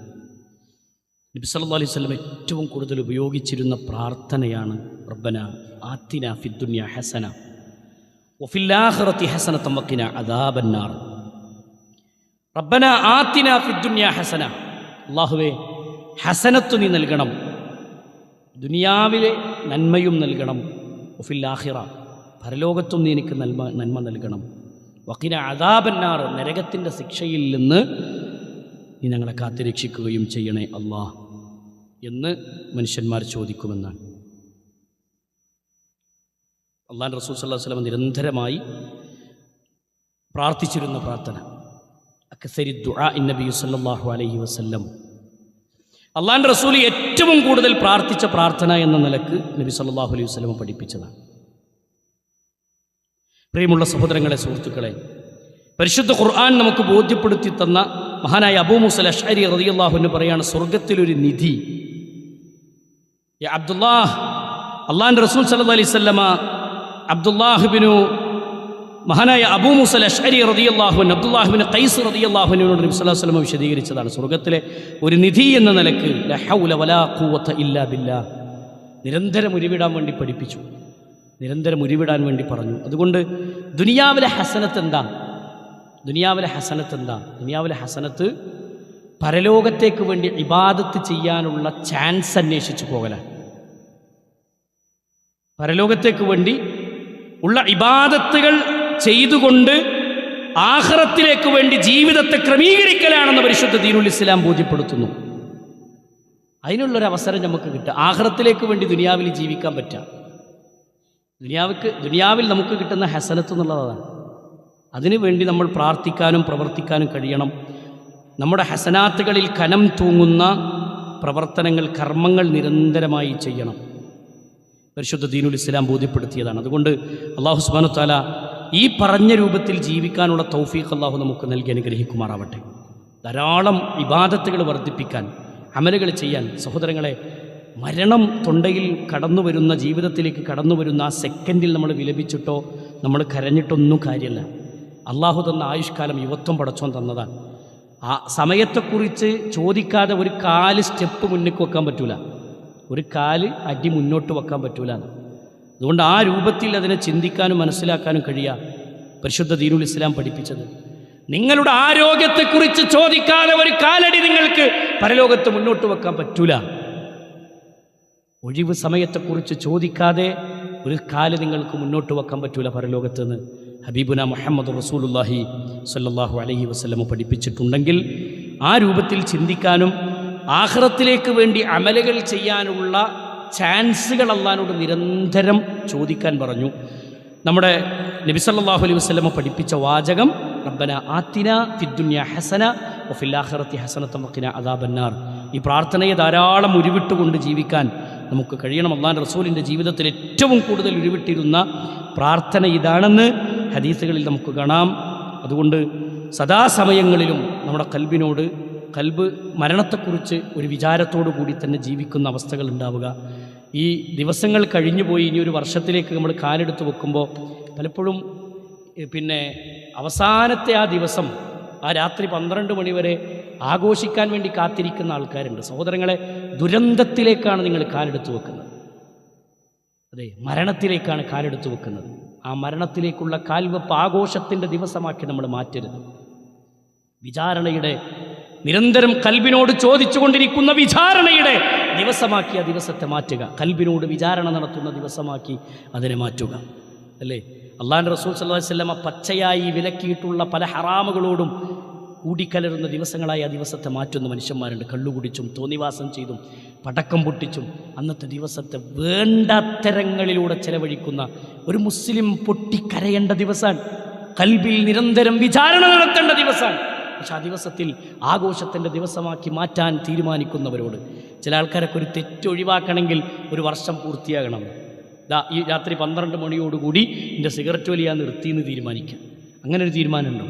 നബി സല്ലല്ലാഹു അലൈഹി വസല്ലം ഏറ്റവും കൂടുതൽ ഉപയോഗിച്ചിരുന്ന പ്രാർത്ഥനയാണ് റബ്ബന ആതിന ഫിദ്ദുനിയ ഹസന വഫിൽ ആഖിറതി ഹസനതൻ വഖിന അദാബന്നാർ. റബ്ബന ആതിന ഫിദ്ദുനിയ ഹസന, അല്ലാഹുവേ ഹസനത്ത് നീ നൽകണം, ദുനിയാവിലെ നന്മയും നൽകണം. വഫിൽ ആഖിറ, പരലോകത്തും നീ എനിക്ക് നന്മ നൽകണം. വഖിന അദാബന്നാർ, നരകത്തിൻ്റെ ശിക്ഷയിൽ നിന്ന് നീ ഞങ്ങളെ കാത്തുരക്ഷിക്കുകയും ചെയ്യണേ അല്ലാഹ് എന്ന് മനുഷ്യന്മാർ ചോദിക്കുമെന്നാണ്. അള്ളാഹുവിൻ്റെ റസൂൽ സല്ലല്ലാഹു അലൈഹി വസല്ലം നിരന്തരമായി പ്രാർത്ഥിച്ചിരുന്ന പ്രാർത്ഥന, അക്സരി ദുആ നബി സല്ലല്ലാഹു അലൈഹി വസല്ലം, അള്ളാഹുവിൻ്റെ റസൂൽ ഏറ്റവും കൂടുതൽ പ്രാർത്ഥിച്ച പ്രാർത്ഥന എന്ന നിലക്ക് നബി സല്ലല്ലാഹു അലൈഹി വസല്ലം പഠിപ്പിച്ചതാണ്. പ്രിയമുള്ള സഹോദരങ്ങളെ, സുഹൃത്തുക്കളെ, പരിശുദ്ധ ഖുർആൻ നമുക്ക് ബോധ്യപ്പെടുത്തി തന്ന മഹാനായ അബൂ മൂസ അശ്അരി റളിയല്ലാഹു അൻഹു പറയാണ്, സ്വർഗത്തിലൊരു നിധി അബ്ദുല്ലാഹ്, അള്ളാഹിൻ്റെ റസൂൽ സല്ലല്ലാഹു അലൈഹി വസല്ലമ അബ്ദുല്ലാഹിബ്നു മഹാനായ അബൂ മൂസ അശ്അരി റളിയല്ലാഹു അൻഹു അബ്ദുല്ലാഹിബ്നു ഖൈസ് റളിയല്ലാഹു അൻഹുവിനോട് നബി സല്ലല്ലാഹു അലൈഹി വസല്ലമ വിശദീകരിച്ചതാണ്. സ്വർഗത്തിലെ ഒരു നിധി എന്ന നിലക്ക് ലാ ഹൗല വലാ ഖുവത ഇല്ലാ ബില്ലാഹ്, നിരന്തരം ഉരുവിടാൻ വേണ്ടി പഠിപ്പിച്ചു, നിരന്തരം ഉരുവിടാൻ വേണ്ടി പറഞ്ഞു. അതുകൊണ്ട് ദുനിയാവിലെ ഹസനത്ത് എന്താ? ദുനിയാവിലെ ഹസനത്ത് എന്താ? ദുനിയാവിലെ ഹസനത്ത് പരലോകത്തേക്ക് വേണ്ടി ഇബാദത്ത് ചെയ്യാനുള്ള ചാൻസ് അന്വേഷിച്ചു പോകലാണ്. പരലോകത്തേക്ക് വേണ്ടി ഉള്ള ഇബാദത്തുകൾ ചെയ്തുകൊണ്ട് ആഖിറത്തിലേക്ക് വേണ്ടി ജീവിതത്തെ ക്രമീകരിക്കലാണെന്ന് പരിശുദ്ധ ദീനുൽ ഇസ്ലാം ബോധ്യപ്പെടുത്തുന്നു. അതിനുള്ളൊരു അവസരം നമുക്ക് കിട്ടുക. ആഖിറത്തിലേക്ക് വേണ്ടി ദുനിയാവിൽ ജീവിക്കാൻ പറ്റുക. ദുനിയാവിൽ നമുക്ക് കിട്ടുന്ന ഹസനത്ത് എന്നുള്ളതാണ്. അതിനു വേണ്ടി നമ്മൾ പ്രാർത്ഥിക്കാനും പ്രവർത്തിക്കാനും കഴിയണം. നമ്മുടെ ഹസനാത്തുകളിൽ കനം തൂങ്ങുന്ന പ്രവർത്തനങ്ങൾ, കർമ്മങ്ങൾ നിരന്തരമായി ചെയ്യണം. പരിശുദ്ധ ദീനുൽ ഇസ്ലാം ബോധ്യപ്പെടുത്തിയതാണ്. അതുകൊണ്ട് അല്ലാഹു സുബ്ഹാനഹു വ തആല ഈ പറഞ്ഞ രൂപത്തിൽ ജീവിക്കാനുള്ള തൗഫീഖ് അല്ലാഹു നമുക്ക് നൽകി അനുഗ്രഹിക്കുമാറാവട്ടെ. ധാരാളം ഇബാദത്തുകൾ വർദ്ധിപ്പിക്കാൻ, അമലുകൾ ചെയ്യാൻ. സഹോദരങ്ങളെ, മരണം തൊണ്ടയിൽ കടന്നു വരുന്ന, ജീവിതത്തിലേക്ക് കടന്നു വരുന്ന ആ സെക്കൻഡിൽ നമ്മൾ വിലപിച്ചിട്ടോ നമ്മൾ കരഞ്ഞിട്ടൊന്നും കാര്യമല്ല. അള്ളാഹു തന്ന ആയുഷ്കാലം, യുവത്വം പടച്ചോൻ തന്നതാണ്. ആ സമയത്തെക്കുറിച്ച് ചോദിക്കാതെ ഒരു കാല് സ്റ്റെപ്പ് മുന്നിലേക്ക് വെക്കാൻ പറ്റൂല, ഒരു കാല് അടി മുന്നോട്ട് വെക്കാൻ പറ്റൂല. അതുകൊണ്ട് ആ രൂപത്തിൽ അതിനെ ചിന്തിക്കാനും മനസ്സിലാക്കാനും കഴിയുക പരിശുദ്ധ ദീനുൽ ഇസ്ലാം പഠിപ്പിച്ചത്. നിങ്ങളുടെ ആരോഗ്യത്തെക്കുറിച്ച് ചോദിക്കാതെ ഒരു കാലടി നിങ്ങൾക്ക് പരലോകത്ത് മുന്നോട്ട് വെക്കാൻ പറ്റൂല. ഒഴിവ് സമയത്തെക്കുറിച്ച് ചോദിക്കാതെ ഒരു കാല് നിങ്ങൾക്ക് മുന്നോട്ട് വെക്കാൻ പറ്റൂല പരലോകത്ത് നിന്ന് ഹബീബുന മുഹമ്മദ് റസൂലുള്ളാഹി സ്വല്ലല്ലാഹു അലൈഹി വസല്ലം പഠിപ്പിച്ചിട്ടുണ്ടെങ്കിൽ ആ രൂപത്തിൽ ചിന്തിക്കാനും ആഖിറത്തിലേക്ക് വേണ്ടി അമലുകൾ ചെയ്യാനുള്ള ചാൻസുകൾ അല്ലാഹുവോട് നിരന്തരം ചോദിക്കാൻ പറഞ്ഞു. നമ്മുടെ നബി സല്ലല്ലാഹു അലൈഹി വസല്ലം പഠിപ്പിച്ച വാചകം റബ്ബന ആതിന ഫിദ്ദുനിയ ഹസന വഫിൽ ആഖിറതി ഹസനത വഖിനാ അദാബന്നാർ. ഈ പ്രാർത്ഥനയെ ധാരാളം ഉരുവിട്ടുകൊണ്ട് ജീവിക്കാൻ നമുക്ക് കഴിയണം. അല്ലാഹുവിൻ്റെ റസൂലിൻ്റെ ജീവിതത്തിൽ ഏറ്റവും കൂടുതൽ ഉരുവിട്ടിരുന്ന പ്രാർത്ഥന ഇതാണെന്ന് ഹദീസുകളിൽ നമുക്ക് കാണാം. അതുകൊണ്ട് സദാസമയങ്ങളിലും നമ്മുടെ കൽബ് മരണത്തെക്കുറിച്ച് ഒരു വിചാരത്തോടു കൂടി തന്നെ ജീവിക്കുന്ന അവസ്ഥകൾ ഉണ്ടാവുക. ഈ ദിവസങ്ങൾ കഴിഞ്ഞുപോയി ഇനി ഒരു വർഷത്തിലേക്ക് നമ്മൾ കാലെടുത്ത് വെക്കുമ്പോൾ പലപ്പോഴും അവസാനത്തെ ആ ദിവസം, ആ രാത്രി 12 മണി വരെ ആഘോഷിക്കാൻ വേണ്ടി കാത്തിരിക്കുന്ന ആൾക്കാരുണ്ട്. സഹോദരങ്ങളെ, ദുരന്തത്തിലേക്കാണ് നിങ്ങൾ കാലെടുത്ത് വെക്കുന്നത്. അതെ, മരണത്തിലേക്കാണ് കാലെടുത്ത് വെക്കുന്നത്. ആ മരണത്തിലേക്കുള്ള കാൽവെപ്പ് ആഘോഷത്തിൻ്റെ ദിവസമാക്കി നമ്മൾ മാറ്റരുത്. വിചാരണയുടെ, നിരന്തരം കൽബിനോട് ചോദിച്ചുകൊണ്ടിരിക്കുന്ന വിചാരണയുടെ ദിവസമാക്കി ആ ദിവസത്തെ മാറ്റുക. കൽബിനോട് വിചാരണ നടത്തുന്ന ദിവസമാക്കി അതിനെ മാറ്റുക. അല്ലേ, അള്ളാഹുവിൻ്റെ റസൂൽ സല്ലല്ലാഹു അലൈഹി വസല്ലം പച്ചയായി വിലക്കിയിട്ടുള്ള പല ഹറാമുകളോടും കൂടിക്കലരുന്ന ദിവസങ്ങളായി ആ ദിവസത്തെ മാറ്റുന്ന മനുഷ്യന്മാരുണ്ട്. കള്ളുകുടിച്ചും തോന്നിവാസം ചെയ്തും പടക്കം പൊട്ടിച്ചും അന്നത്തെ ദിവസത്തെ വേണ്ടാത്തരങ്ങളിലൂടെ ചെലവഴിക്കുന്ന ഒരു മുസ്ലിം പൊട്ടിക്കരയേണ്ട ദിവസമാണ്. കൽബിൽ നിരന്തരം വിചാരണ നടത്തേണ്ട ദിവസമാണ്. പക്ഷെ ആ ദിവസത്തിൽ ആഘോഷത്തിൻ്റെ ദിവസമാക്കി മാറ്റാൻ തീരുമാനിക്കുന്നവരോട്, ചില ആൾക്കാരൊക്കെ ഒരു തെറ്റൊഴിവാക്കണമെങ്കിൽ ഒരു വർഷം പൂർത്തിയാകണം. ഈ രാത്രി 12 മണിയോടുകൂടി എൻ്റെ സിഗരറ്റ് വലിയ നിർത്തിയെന്ന് തീരുമാനിക്കുക. അങ്ങനെ ഒരു തീരുമാനമുണ്ടോ?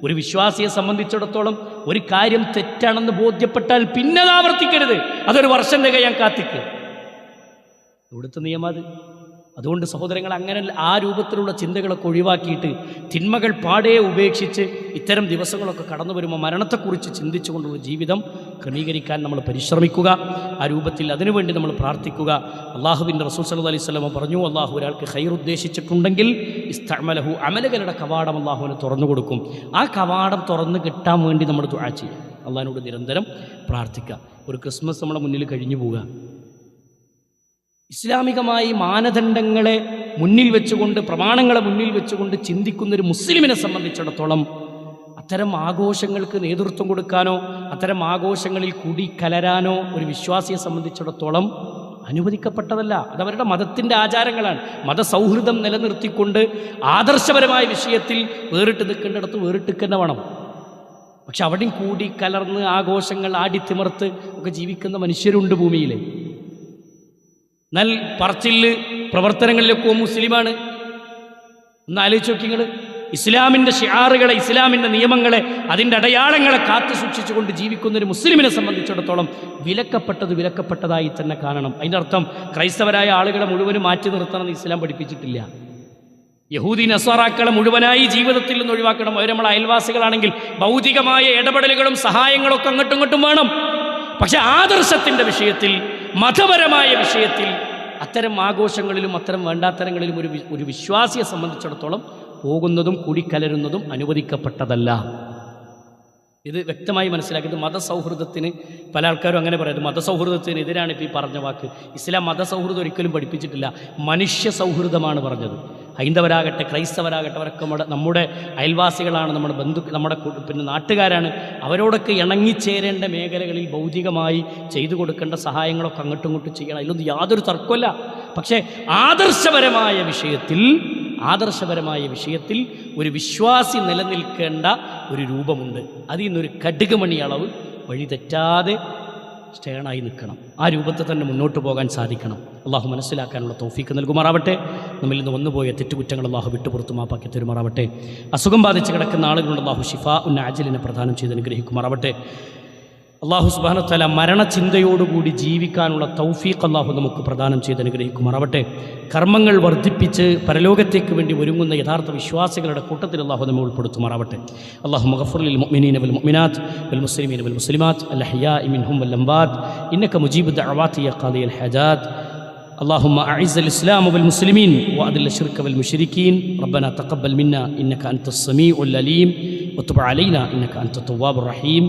ഒരു വിശ്വാസിയെ സംബന്ധിച്ചിടത്തോളം ഒരു കാര്യം തെറ്റാണെന്ന് ബോധ്യപ്പെട്ടാൽ പിന്നെ അത് ആവർത്തിക്കരുത്. അതൊരു വർഷം തികയാൻ കാത്തിക്കുക. ഇവിടുത്തെ നിയമം അത്. അതുകൊണ്ട് സഹോദരങ്ങൾ, അങ്ങനെ ആ രൂപത്തിലുള്ള ചിന്തകളൊക്കെ ഒഴിവാക്കിയിട്ട് തിന്മകൾ പാടെ ഉപേക്ഷിച്ച് ഇത്തരം ദിവസങ്ങളൊക്കെ കടന്നു വരുമ്പോൾ മരണത്തെക്കുറിച്ച് ചിന്തിച്ചുകൊണ്ടുള്ള ജീവിതം ക്രമീകരിക്കാൻ നമ്മൾ പരിശ്രമിക്കുക. ആ രൂപത്തിൽ അതിനുവേണ്ടി നമ്മൾ പ്രാർത്ഥിക്കുക. അള്ളാഹുവിൻ്റെ റസൂൽ സല്ലല്ലാഹു അലൈഹി വസല്ലം പറഞ്ഞു, അള്ളാഹു ഒരാൾക്ക് ഖൈർ ഉദ്ദേശിച്ചിട്ടുണ്ടെങ്കിൽ ഇസ്തഅമലഹു, അമലുകളുടെ കവാടം അള്ളാഹുവിന് തുറന്നു കൊടുക്കും. ആ കവാടം തുറന്ന് കിട്ടാൻ വേണ്ടി നമ്മൾ ദുആ ചെയ്യുക. അള്ളാഹിനോട് നിരന്തരം പ്രാർത്ഥിക്കുക. ഒരു ക്രിസ്മസ് നമ്മുടെ മുന്നിൽ കഴിഞ്ഞു പോവുക. ഇസ്ലാമികമായി മാനദണ്ഡങ്ങളെ മുന്നിൽ വെച്ചുകൊണ്ട്, പ്രമാണങ്ങളെ മുന്നിൽ വെച്ചുകൊണ്ട് ചിന്തിക്കുന്നൊരു മുസ്ലിമിനെ സംബന്ധിച്ചിടത്തോളം അത്തരം ആഘോഷങ്ങൾക്ക് നേതൃത്വം കൊടുക്കാനോ അത്തരം ആഘോഷങ്ങളിൽ കൂടിക്കലരാനോ ഒരു വിശ്വാസിയെ സംബന്ധിച്ചിടത്തോളം അനുവദിക്കപ്പെട്ടതല്ല. അതവരുടെ മതത്തിൻ്റെ ആചാരങ്ങളാണ്. മതസൗഹൃദം നിലനിർത്തിക്കൊണ്ട് ആദർശപരമായ വിഷയത്തിൽ വേറിട്ട് നിൽക്കേണ്ടിടത്ത് വേറിട്ട് തന്നെ വേണം. പക്ഷെ അവിടെയും കൂടി കലർന്ന് ആഘോഷങ്ങൾ ആടിത്തിമർത്ത് ഒക്കെ ജീവിക്കുന്ന മനുഷ്യരുണ്ട് ഭൂമിയിൽ. എന്നാൽ പറച്ചില് പ്രവർത്തനങ്ങളിലൊക്കെ മുസ്ലിമാണ്. ഒന്ന് ആലോചിച്ച് നോക്കി നിങ്ങൾ. ഇസ്ലാമിൻ്റെ ഷിആറുകളെ, ഇസ്ലാമിൻ്റെ നിയമങ്ങളെ, അതിൻ്റെ അടയാളങ്ങളെ കാത്തു സൂക്ഷിച്ചുകൊണ്ട് ജീവിക്കുന്ന ഒരു മുസ്ലിമിനെ സംബന്ധിച്ചിടത്തോളം വിലക്കപ്പെട്ടതായി തന്നെ കാണണം. അതിൻ്റെ അർത്ഥം ക്രൈസ്തവരായ ആളുകളെ മുഴുവനും മാറ്റി നിർത്തണമെന്ന് ഇസ്ലാം പഠിപ്പിച്ചിട്ടില്ല. യഹൂദി നസ്വാറാക്കളെ മുഴുവനായി ജീവിതത്തിൽ നിന്ന് ഒഴിവാക്കണം. അവർ നമ്മളെ അയൽവാസികളാണെങ്കിൽ ഭൗതികമായ ഇടപെടലുകളും സഹായങ്ങളും ഒക്കെ അങ്ങോട്ടും ഇങ്ങോട്ടും വേണം. പക്ഷെ ആദർശത്തിൻ്റെ വിഷയത്തിൽ, മതപരമായ വിഷയത്തിൽ, അത്തരം ആഘോഷങ്ങളിലും അത്തരം വേണ്ടാത്തരങ്ങളിലും ഒരു വിശ്വാസിയെ സംബന്ധിച്ചിടത്തോളം പോകുന്നതും കൂടിക്കലരുന്നതും അനുവദിക്കപ്പെട്ടതല്ല. ഇത് വ്യക്തമായി മനസ്സിലാക്കിയത് മതസൗഹൃദത്തിന് പല ആൾക്കാരും അങ്ങനെ പറയുന്നത് മതസൗഹൃദത്തിന് എതിരാണ് ഇപ്പോൾ ഈ പറഞ്ഞ വാക്ക്. ഇസ്ലാം മതസൗഹൃദം ഒരിക്കലും പഠിപ്പിച്ചിട്ടില്ല, മനുഷ്യ സൗഹൃദമാണ് പറഞ്ഞത്. ഹൈന്ദവരാകട്ടെ ക്രൈസ്തവരാകട്ടെ അവരൊക്കെ നമ്മുടെ അയൽവാസികളാണ്, നമ്മുടെ നമ്മുടെ പിന്നെ നാട്ടുകാരാണ്. അവരോടൊക്കെ ഇണങ്ങിച്ചേരേണ്ട മേഖലകളിൽ ഭൗതികമായി ചെയ്തു കൊടുക്കേണ്ട സഹായങ്ങളൊക്കെ അങ്ങോട്ടും ഇങ്ങോട്ടും ചെയ്യണം. അതിലൊന്നും യാതൊരു തർക്കമല്ല. പക്ഷേ ആദർശപരമായ വിഷയത്തിൽ ഒരു വിശ്വാസി നിലനിൽക്കേണ്ട ഒരു രൂപമുണ്ട്. അതിൽ നിന്നൊരു കടുകുമണി അളവ് വഴി തെറ്റാതെ സ്റ്റേണായി നിൽക്കണം. ആ രൂപത്തിൽ തന്നെ മുന്നോട്ട് പോകാൻ സാധിക്കണം. അള്ളാഹു മനസ്സിലാക്കാനുള്ള തൗഫീക്ക് നൽകുമാറാവട്ടെ. നമ്മിൽ നിന്ന് വന്നുപോയ തെറ്റുകുറ്റങ്ങൾ അള്ളാഹു വിട്ടുപുറത്തു മാപ്പാക്കി തരുമാറാവട്ടെ. അസുഖം ബാധിച്ച് കിടക്കുന്ന ആളുകളുണ്ട്, അള്ളാഹു ഷിഫാ ആജിലിനെ പ്രദാനം ചെയ്ത് അനുഗ്രഹിക്കുമാറാവട്ടെ. അള്ളാഹു സുബ്ഹാനഹു വതആല മരണചിന്തയോടുകൂടി ജീവിക്കാനുള്ള തൗഫീഖ് അള്ളാഹു നമുക്ക് പ്രദാനം ചെയ്ത് അനുഗ്രഹിക്കുമാറാവട്ടെ. കർമ്മങ്ങൾ വർദ്ധിപ്പിച്ച് പരലോകത്തേക്ക് വേണ്ടി ഒരുങ്ങുന്ന യഥാർത്ഥ വിശ്വാസികളുടെ കൂട്ടത്തിൽ അള്ളാഹു നമ്മെ ഉൾപ്പെടുത്തുമാറാവട്ടെ. അല്ലാഹുമ്മ ഗഫിർ ലിൽ മുഅ്മിനീന വൽ മുഅ്മിനാത്ത് വൽ മുസ്ലിമീന വൽ മുസ്ലിമാത്ത് അൽ അഹ്യാഇ മിൻഹും വൽ അംവാത്ത് ഇന്നക മുജീബു ദഅവാതി യാ ഖാദിയൽ ഹജാത്ത്. اللهم أعز الإسلام والمسلمين وأذل الشرك والمشركين. ربنا تقبل منا إنك أنت السميع العليم وتب علينا إنك أنت التواب الرحيم.